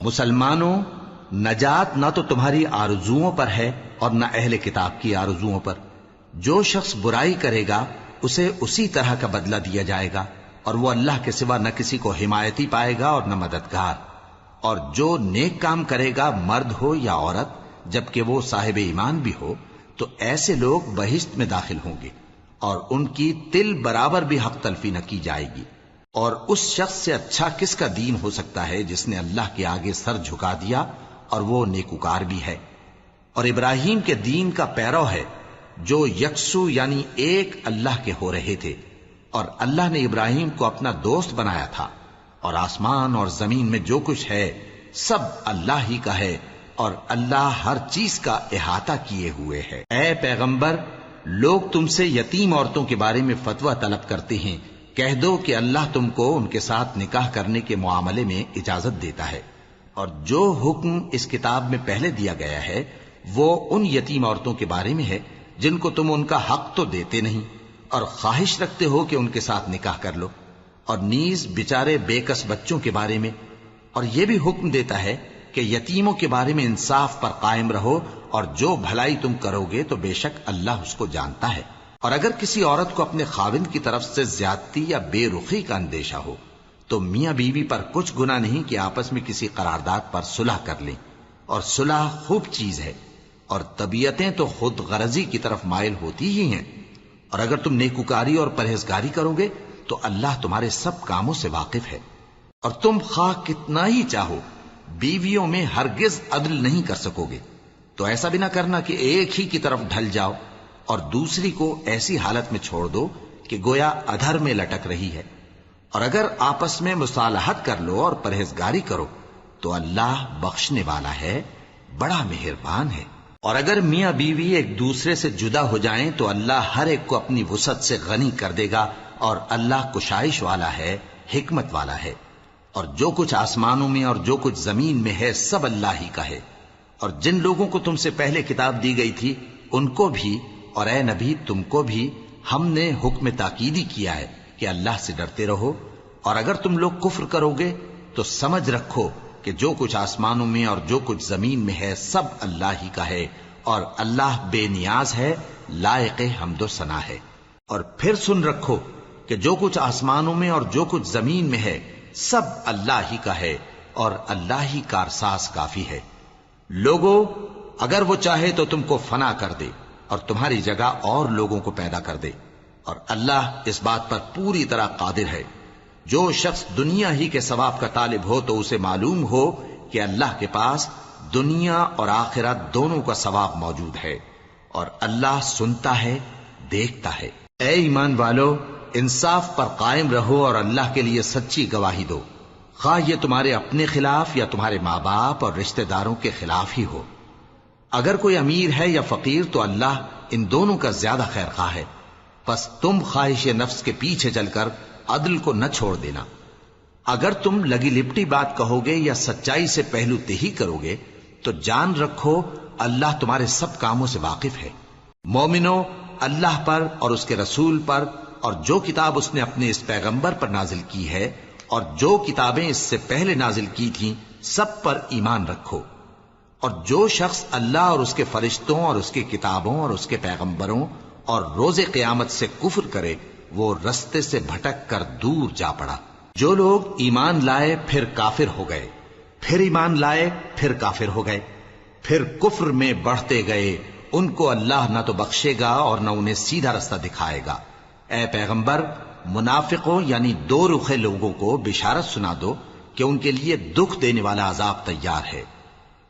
مسلمانوں، نجات نہ تو تمہاری آرزوؤں پر ہے اور نہ اہل کتاب کی آرزوؤں پر۔ جو شخص برائی کرے گا اسے اسی طرح کا بدلہ دیا جائے گا، اور وہ اللہ کے سوا نہ کسی کو حمایتی پائے گا اور نہ مددگار۔ اور جو نیک کام کرے گا مرد ہو یا عورت جبکہ وہ صاحب ایمان بھی ہو تو ایسے لوگ بہشت میں داخل ہوں گے، اور ان کی تل برابر بھی حق تلفی نہ کی جائے گی۔ اور اس شخص سے اچھا کس کا دین ہو سکتا ہے جس نے اللہ کے آگے سر جھکا دیا اور وہ نیکوکار بھی ہے۔ اور ابراہیم کے دین کا پیرو ہے جو یکسو یعنی ایک اللہ کے ہو رہے تھے، اور اللہ نے ابراہیم کو اپنا دوست بنایا تھا۔ اور آسمان اور زمین میں جو کچھ ہے سب اللہ ہی کا ہے، اور اللہ ہر چیز کا احاطہ کیے ہوئے ہے۔ اے پیغمبر، لوگ تم سے یتیم عورتوں کے بارے میں فتویٰ طلب کرتے ہیں، کہہ دو کہ اللہ تم کو ان کے ساتھ نکاح کرنے کے معاملے میں اجازت دیتا ہے، اور جو حکم اس کتاب میں پہلے دیا گیا ہے وہ ان یتیم عورتوں کے بارے میں ہے جن کو تم ان کا حق تو دیتے نہیں، اور خواہش رکھتے ہو کہ ان کے ساتھ نکاح کر لو، اور نیز بیچارے بے کس بچوں کے بارے میں۔ اور یہ بھی حکم دیتا ہے کہ یتیموں کے بارے میں انصاف پر قائم رہو، اور جو بھلائی تم کرو گے تو بے شک اللہ اس کو جانتا ہے۔ اور اگر کسی عورت کو اپنے خاوند کی طرف سے زیادتی یا بے رخی کا اندیشہ ہو تو میاں بیوی پر کچھ گناہ نہیں کہ آپس میں کسی قرارداد پر صلح کر لیں، اور صلح خوب چیز ہے، اور طبیعتیں تو خود غرضی کی طرف مائل ہوتی ہی ہیں۔ اور اگر تم نیکوکاری اور پرہیزگاری کرو گے تو اللہ تمہارے سب کاموں سے واقف ہے۔ اور تم خواہ کتنا ہی چاہو بیویوں میں ہرگز عدل نہیں کر سکو گے، تو ایسا بھی نہ کرنا کہ ایک ہی کی طرف ڈھل جاؤ اور دوسری کو ایسی حالت میں چھوڑ دو کہ گویا ادھر میں لٹک رہی ہے۔ اور اگر آپس میں مصالحت کر لو اور پرہیزگاری کرو تو اللہ بخشنے والا ہے، بڑا مہربان ہے۔ اور اگر میاں بیوی ایک دوسرے سے جدا ہو جائیں تو اللہ ہر ایک کو اپنی وسعت سے غنی کر دے گا، اور اللہ کشائش والا ہے، حکمت والا ہے۔ اور جو کچھ آسمانوں میں اور جو کچھ زمین میں ہے سب اللہ ہی کا ہے۔ اور جن لوگوں کو تم سے پہلے کتاب دی گئی تھی ان کو بھی اور اے نبی تم کو بھی ہم نے حکم تاکیدی کیا ہے کہ اللہ سے ڈرتے رہو، اور اگر تم لوگ کفر کرو گے تو سمجھ رکھو کہ جو کچھ آسمانوں میں اور جو کچھ زمین میں ہے سب اللہ ہی کا ہے، اور اللہ بے نیاز ہے، لائق حمد و ثنا ہے۔ اور پھر سن رکھو کہ جو کچھ آسمانوں میں اور جو کچھ زمین میں ہے سب اللہ ہی کا ہے، اور اللہ ہی کارساز کافی ہے۔ لوگو، اگر وہ چاہے تو تم کو فنا کر دے اور تمہاری جگہ اور لوگوں کو پیدا کر دے، اور اللہ اس بات پر پوری طرح قادر ہے۔ جو شخص دنیا ہی کے ثواب کا طالب ہو تو اسے معلوم ہو کہ اللہ کے پاس دنیا اور آخرت دونوں کا ثواب موجود ہے، اور اللہ سنتا ہے، دیکھتا ہے۔ اے ایمان والو، انصاف پر قائم رہو اور اللہ کے لیے سچی گواہی دو، خواہ یہ تمہارے اپنے خلاف یا تمہارے ماں باپ اور رشتہ داروں کے خلاف ہی ہو۔ اگر کوئی امیر ہے یا فقیر تو اللہ ان دونوں کا زیادہ خیر خواہ ہے، پس تم خواہش نفس کے پیچھے چل کر عدل کو نہ چھوڑ دینا۔ اگر تم لگی لپٹی بات کہو گے یا سچائی سے پہلو تہی کرو گے تو جان رکھو اللہ تمہارے سب کاموں سے واقف ہے۔ مومنو، اللہ پر اور اس کے رسول پر اور جو کتاب اس نے اپنے اس پیغمبر پر نازل کی ہے اور جو کتابیں اس سے پہلے نازل کی تھیں سب پر ایمان رکھو، اور جو شخص اللہ اور اس کے فرشتوں اور اس کی کتابوں اور اس کے پیغمبروں اور روز قیامت سے کفر کرے وہ رستے سے بھٹک کر دور جا پڑا۔ جو لوگ ایمان لائے پھر کافر ہو گئے، پھر ایمان لائے پھر کافر ہو گئے، پھر کفر میں بڑھتے گئے، ان کو اللہ نہ تو بخشے گا اور نہ انہیں سیدھا رستہ دکھائے گا۔ اے پیغمبر، منافقوں یعنی دو رخے لوگوں کو بشارت سنا دو کہ ان کے لیے دکھ دینے والا عذاب تیار ہے۔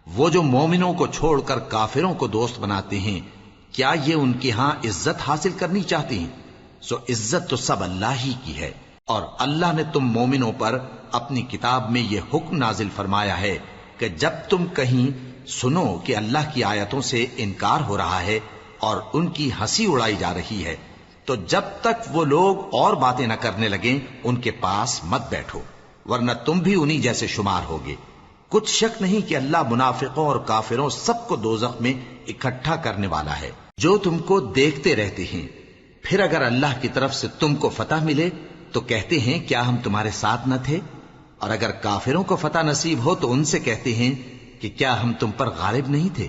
وہ جو مومنوں کو چھوڑ کر کافروں کو دوست بناتے ہیں، کیا یہ ان کے ہاں عزت حاصل کرنی چاہتے ہیں؟ سو عزت تو سب اللہ ہی کی ہے۔ اور اللہ نے تم مومنوں پر اپنی کتاب میں یہ حکم نازل فرمایا ہے کہ جب تم کہیں سنو کہ اللہ کی آیتوں سے انکار ہو رہا ہے اور ان کی ہنسی اڑائی جا رہی ہے، تو جب تک وہ لوگ اور باتیں نہ کرنے لگیں ان کے پاس مت بیٹھو، ورنہ تم بھی انہی جیسے شمار ہوگے۔ کچھ شک نہیں کہ اللہ منافقوں اور کافروں سب کو دوزخ میں اکٹھا کرنے والا ہے، جو تم کو دیکھتے رہتے ہیں۔ پھر اگر اللہ کی طرف سے تم کو فتح ملے تو کہتے ہیں کیا ہم تمہارے ساتھ نہ تھے؟ اور اگر کافروں کو فتح نصیب ہو تو ان سے کہتے ہیں کہ کیا ہم تم پر غالب نہیں تھے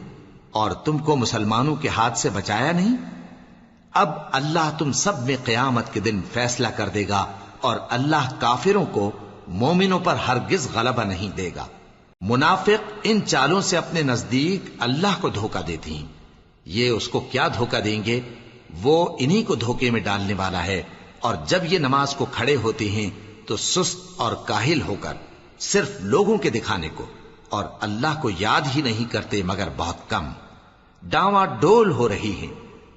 اور تم کو مسلمانوں کے ہاتھ سے بچایا نہیں؟ اب اللہ تم سب میں قیامت کے دن فیصلہ کر دے گا، اور اللہ کافروں کو مومنوں پر ہرگز غلبہ نہیں دے گا۔ منافق ان چالوں سے اپنے نزدیک اللہ کو دھوکہ دیتی ہیں، یہ اس کو کیا دھوکہ دیں گے؟ وہ انہی کو دھوکے میں ڈالنے والا ہے۔ اور جب یہ نماز کو کھڑے ہوتے ہیں تو سست اور کاہل ہو کر صرف لوگوں کے دکھانے کو اور اللہ کو یاد ہی نہیں کرتے مگر بہت کم۔ ڈاواں ڈول ہو رہی ہیں،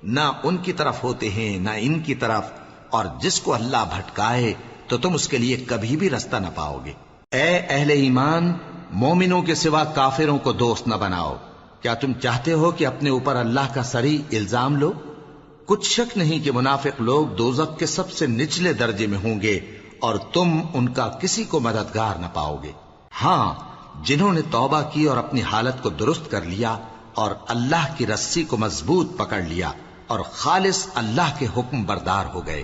نہ ان کی طرف ہوتے ہیں نہ ان کی طرف، اور جس کو اللہ بھٹکائے تو تم اس کے لیے کبھی بھی رستہ نہ پاؤ گے۔ اے اہل ایمان، مومنوں کے سوا کافروں کو دوست نہ بناؤ۔ کیا تم چاہتے ہو کہ اپنے اوپر اللہ کا صریح الزام لو؟ کچھ شک نہیں کہ منافق لوگ دوزخ کے سب سے نچلے درجے میں ہوں گے اور تم ان کا کسی کو مددگار نہ پاؤ گے۔ ہاں، جنہوں نے توبہ کی اور اپنی حالت کو درست کر لیا اور اللہ کی رسی کو مضبوط پکڑ لیا اور خالص اللہ کے حکم بردار ہو گئے،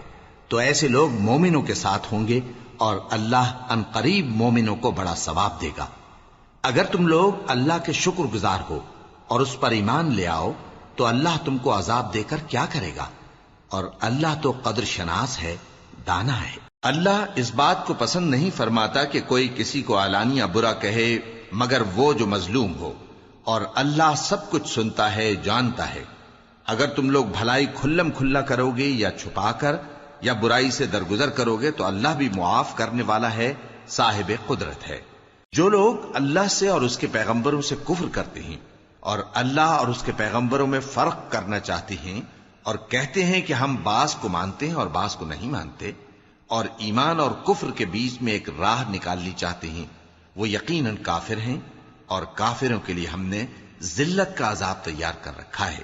تو ایسے لوگ مومنوں کے ساتھ ہوں گے اور اللہ ان قریب مومنوں کو بڑا ثواب دے گا۔ اگر تم لوگ اللہ کے شکر گزار ہو اور اس پر ایمان لے آؤ تو اللہ تم کو عذاب دے کر کیا کرے گا؟ اور اللہ تو قدر شناس ہے، دانا ہے۔ اللہ اس بات کو پسند نہیں فرماتا کہ کوئی کسی کو علانیہ برا کہے مگر وہ جو مظلوم ہو، اور اللہ سب کچھ سنتا ہے، جانتا ہے۔ اگر تم لوگ بھلائی کھلم کھلا کرو گے یا چھپا کر یا برائی سے درگزر کرو گے تو اللہ بھی معاف کرنے والا ہے، صاحب قدرت ہے۔ جو لوگ اللہ سے اور اس کے پیغمبروں سے کفر کرتے ہیں اور اللہ اور اس کے پیغمبروں میں فرق کرنا چاہتے ہیں اور کہتے ہیں کہ ہم بعض کو مانتے ہیں اور بعض کو نہیں مانتے، اور ایمان اور کفر کے بیچ میں ایک راہ نکالنی چاہتے ہیں، وہ یقیناً کافر ہیں، اور کافروں کے لیے ہم نے ذلت کا عذاب تیار کر رکھا ہے۔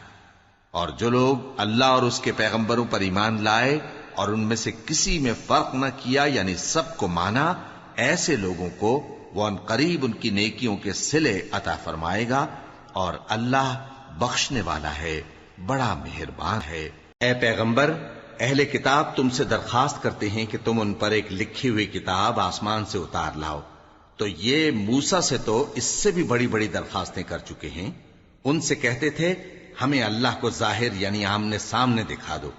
اور جو لوگ اللہ اور اس کے پیغمبروں پر ایمان لائے اور ان میں سے کسی میں فرق نہ کیا یعنی سب کو مانا، ایسے لوگوں کو وہ ان قریب ان کی نیکیوں کے صلے عطا فرمائے گا، اور اللہ بخشنے والا ہے، بڑا مہربان ہے۔ اے پیغمبر، اہل کتاب تم سے درخواست کرتے ہیں کہ تم ان پر ایک لکھی ہوئی کتاب آسمان سے اتار لاؤ، تو یہ موسیٰ سے تو اس سے بھی بڑی بڑی درخواستیں کر چکے ہیں۔ ان سے کہتے تھے ہمیں اللہ کو ظاہر یعنی آمنے سامنے دکھا دو،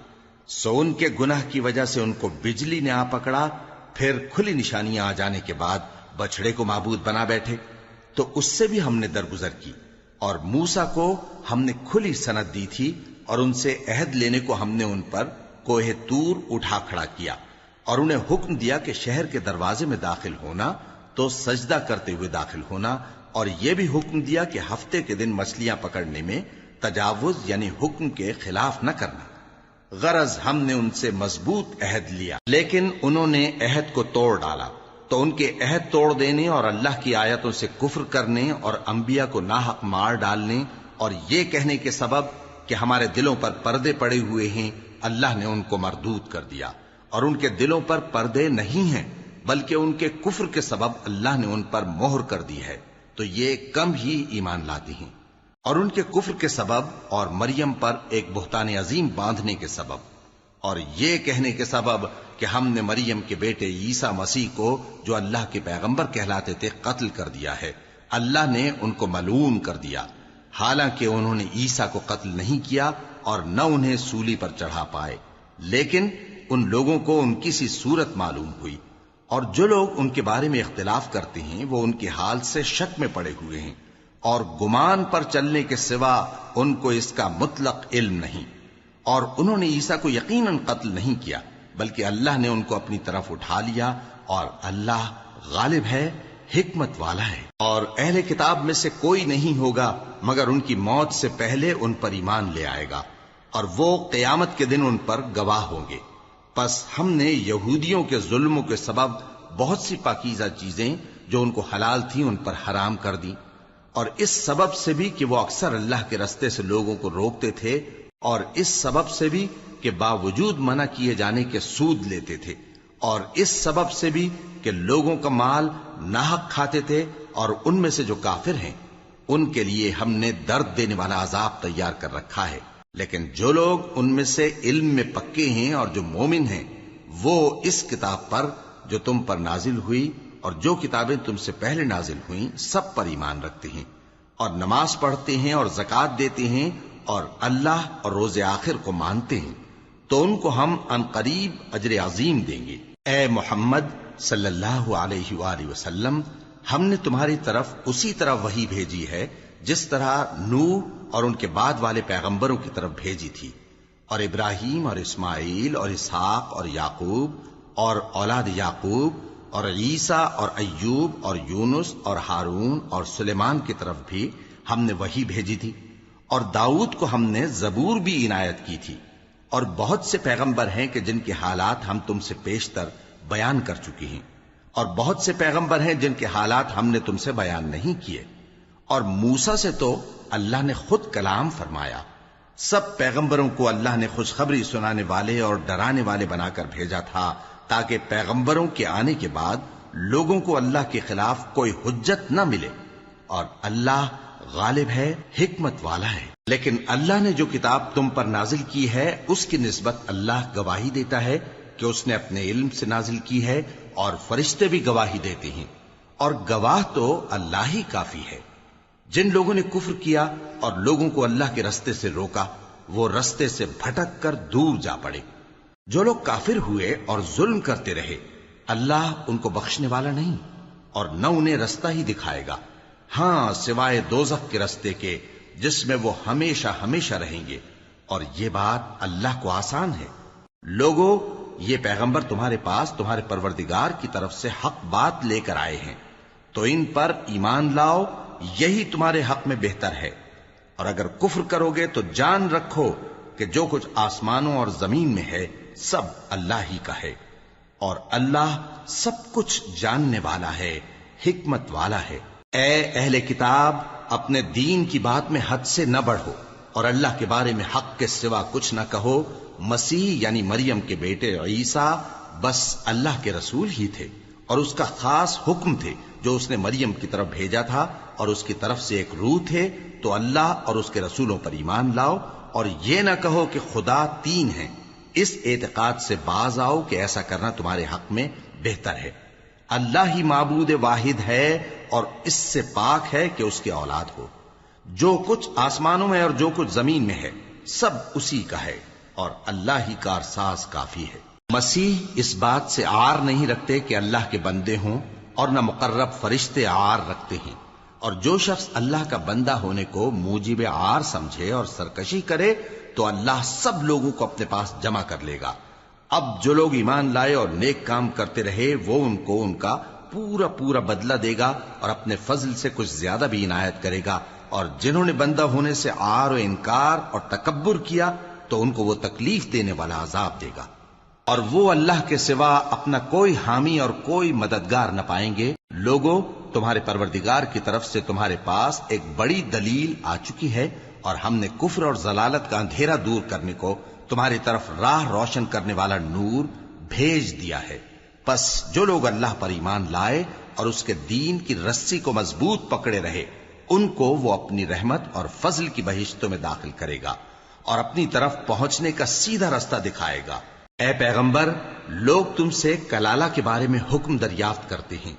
سو ان کے گناہ کی وجہ سے ان کو بجلی نے آ پکڑا، پھر کھلی نشانیاں آ جانے کے بعد بچڑے کو معبود بنا بیٹھے، تو اس سے بھی ہم نے درگزر کی۔ اور موسیٰ کو ہم نے کھلی سند دی تھی، اور ان سے عہد لینے کو ہم نے ان پر کوہ طور اٹھا کھڑا کیا، اور انہیں حکم دیا کہ شہر کے دروازے میں داخل ہونا تو سجدہ کرتے ہوئے داخل ہونا، اور یہ بھی حکم دیا کہ ہفتے کے دن مچھلیاں پکڑنے میں تجاوز یعنی حکم کے خلاف نہ کرنا۔ غرض ہم نے ان سے مضبوط عہد لیا، لیکن انہوں نے عہد کو توڑ ڈالا، تو ان کے عہد توڑ دینے اور اللہ کی آیتوں سے کفر کرنے اور انبیاء کو ناحق مار ڈالنے اور یہ کہنے کے سبب کہ ہمارے دلوں پر پردے پڑے ہوئے ہیں، اللہ نے ان کو مردود کر دیا، اور ان کے دلوں پر پردے نہیں ہیں بلکہ ان کے کفر کے سبب اللہ نے ان پر مہر کر دی ہے، تو یہ کم ہی ایمان لاتے ہیں۔ اور ان کے کفر کے سبب اور مریم پر ایک بہتان عظیم باندھنے کے سبب اور یہ کہنے کے سبب کہ ہم نے مریم کے بیٹے عیسیٰ مسیح کو جو اللہ کے پیغمبر کہلاتے تھے قتل کر دیا ہے، اللہ نے ان کو ملعون کر دیا، حالانکہ انہوں نے عیسیٰ کو قتل نہیں کیا اور نہ انہیں سولی پر چڑھا پائے، لیکن ان لوگوں کو ان کی سی صورت معلوم ہوئی، اور جو لوگ ان کے بارے میں اختلاف کرتے ہیں وہ ان کے حال سے شک میں پڑے ہوئے ہیں، اور گمان پر چلنے کے سوا ان کو اس کا مطلق علم نہیں، اور انہوں نے عیسیٰ کو یقیناً قتل نہیں کیا بلکہ اللہ نے ان کو اپنی طرف اٹھا لیا، اور اللہ غالب ہے، حکمت والا ہے۔ اور اہل کتاب میں سے کوئی نہیں ہوگا مگر ان کی موت سے پہلے ان پر ایمان لے آئے گا، اور وہ قیامت کے دن ان پر گواہ ہوں گے۔ پس ہم نے یہودیوں کے ظلموں کے سبب بہت سی پاکیزہ چیزیں جو ان کو حلال تھیں ان پر حرام کر دیں، اور اس سبب سے بھی کہ وہ اکثر اللہ کے رستے سے لوگوں کو روکتے تھے، اور اس سبب سے بھی کہ باوجود منع کیے جانے کے سود لیتے تھے، اور اس سبب سے بھی کہ لوگوں کا مال ناحق کھاتے تھے، اور ان میں سے جو کافر ہیں ان کے لیے ہم نے درد دینے والا عذاب تیار کر رکھا ہے۔ لیکن جو لوگ ان میں سے علم میں پکے ہیں اور جو مومن ہیں وہ اس کتاب پر جو تم پر نازل ہوئی اور جو کتابیں تم سے پہلے نازل ہوئیں سب پر ایمان رکھتے ہیں، اور نماز پڑھتے ہیں اور زکوٰۃ دیتے ہیں، اور اللہ اور روز آخر کو مانتے ہیں، تو ان کو ہم عنقریب اجر عظیم دیں گے۔ اے محمد صلی اللہ علیہ وآلہ وسلم، ہم نے تمہاری طرف اسی طرح وحی بھیجی ہے جس طرح نوح اور ان کے بعد والے پیغمبروں کی طرف بھیجی تھی، اور ابراہیم اور اسماعیل اور اسحاق اور یعقوب اور اولاد یعقوب اور عیسیٰ اور ایوب اور یونس اور ہارون اور سلیمان کی طرف بھی ہم نے وحی بھیجی تھی، اور داؤد کو ہم نے زبور بھی عنایت کی تھی، اور بہت سے پیغمبر ہیں کہ جن کے حالات ہم تم سے پیشتر بیان کر چکے ہیں، اور بہت سے پیغمبر ہیں جن کے حالات ہم نے تم سے بیان نہیں کیے، اور موسیٰ سے تو اللہ نے خود کلام فرمایا۔ سب پیغمبروں کو اللہ نے خوشخبری سنانے والے اور ڈرانے والے بنا کر بھیجا تھا تاکہ پیغمبروں کے آنے کے بعد لوگوں کو اللہ کے خلاف کوئی حجت نہ ملے، اور اللہ غالب ہے، حکمت والا ہے۔ لیکن اللہ نے جو کتاب تم پر نازل کی ہے اس کی نسبت اللہ گواہی دیتا ہے کہ اس نے اپنے علم سے نازل کی ہے، اور فرشتے بھی گواہی دیتے ہیں، اور گواہ تو اللہ ہی کافی ہے۔ جن لوگوں نے کفر کیا اور لوگوں کو اللہ کے رستے سے روکا وہ رستے سے بھٹک کر دور جا پڑے۔ جو لوگ کافر ہوئے اور ظلم کرتے رہے اللہ ان کو بخشنے والا نہیں، اور نہ انہیں رستہ ہی دکھائے گا، ہاں سوائے دوزخ کے رستے کے جس میں وہ ہمیشہ ہمیشہ رہیں گے، اور یہ بات اللہ کو آسان ہے۔ لوگو، یہ پیغمبر تمہارے پاس تمہارے پروردگار کی طرف سے حق بات لے کر آئے ہیں، تو ان پر ایمان لاؤ، یہی تمہارے حق میں بہتر ہے، اور اگر کفر کرو گے تو جان رکھو کہ جو کچھ آسمانوں اور زمین میں ہے سب اللہ ہی کا ہے، اور اللہ سب کچھ جاننے والا ہے، حکمت والا ہے۔ اے اہل کتاب، اپنے دین کی بات میں حد سے نہ بڑھو، اور اللہ کے بارے میں حق کے سوا کچھ نہ کہو۔ مسیح یعنی مریم کے بیٹے عیسیٰ بس اللہ کے رسول ہی تھے، اور اس کا خاص حکم تھے جو اس نے مریم کی طرف بھیجا تھا، اور اس کی طرف سے ایک روح تھے، تو اللہ اور اس کے رسولوں پر ایمان لاؤ، اور یہ نہ کہو کہ خدا تین ہیں، اس اعتقاد سے باز آؤ کہ ایسا کرنا تمہارے حق میں بہتر ہے۔ اللہ ہی معبود واحد ہے، اور اس سے پاک ہے کہ اس کی اولاد ہو۔ جو کچھ آسمانوں میں اور جو کچھ زمین میں ہے سب اسی کا ہے، اور اللہ ہی کارساز کافی ہے۔ مسیح اس بات سے عار نہیں رکھتے کہ اللہ کے بندے ہوں، اور نہ مقرب فرشتے عار رکھتے ہیں، اور جو شخص اللہ کا بندہ ہونے کو موجب عار سمجھے اور سرکشی کرے تو اللہ سب لوگوں کو اپنے پاس جمع کر لے گا۔ اب جو لوگ ایمان لائے اور نیک کام کرتے رہے وہ ان کو ان کا پورا پورا بدلہ دے گا، اور اپنے فضل سے کچھ زیادہ بھی عنایت کرے گا، اور جنہوں نے بندہ ہونے سے عار و انکار اور تکبر کیا تو ان کو وہ تکلیف دینے والا عذاب دے گا، اور وہ اللہ کے سوا اپنا کوئی حامی اور کوئی مددگار نہ پائیں گے۔ لوگوں، تمہارے پروردگار کی طرف سے تمہارے پاس ایک بڑی دلیل آ چکی ہے، اور ہم نے کفر اور ضلالت کا اندھیرا دور کرنے کو تمہاری طرف راہ روشن کرنے والا نور بھیج دیا ہے۔ پس جو لوگ اللہ پر ایمان لائے اور اس کے دین کی رسی کو مضبوط پکڑے رہے ان کو وہ اپنی رحمت اور فضل کی بہشتوں میں داخل کرے گا، اور اپنی طرف پہنچنے کا سیدھا راستہ دکھائے گا۔ اے پیغمبر، لوگ تم سے کلالہ کے بارے میں حکم دریافت کرتے ہیں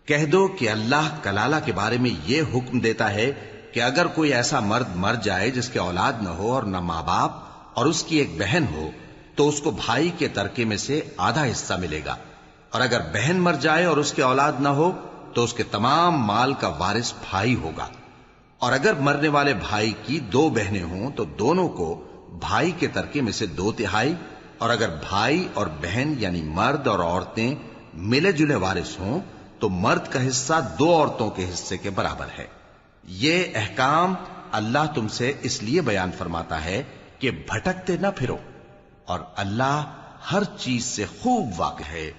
کہہ دو کہ اللہ کلالہ کے بارے میں یہ حکم دیتا ہے کہ اگر کوئی ایسا مرد مر جائے جس کے اولاد نہ ہو اور نہ ماں باپ اور اس کی ایک بہن ہو تو اس کو بھائی کے ترکے میں سے آدھا حصہ ملے گا، اور اگر بہن مر جائے اور اس کے اولاد نہ ہو تو اس کے تمام مال کا وارث بھائی ہوگا، اور اگر مرنے والے بھائی کی 2 بہنیں ہوں تو دونوں کو بھائی کے ترکے میں سے 2/3، اور اگر بھائی اور بہن یعنی مرد اور عورتیں ملے جلے وارث ہوں تو مرد کا حصہ 2 عورتوں کے حصے کے برابر ہے۔ یہ احکام اللہ تم سے اس لیے بیان فرماتا ہے کہ بھٹکتے نہ پھرو، اور اللہ ہر چیز سے خوب واقف ہے۔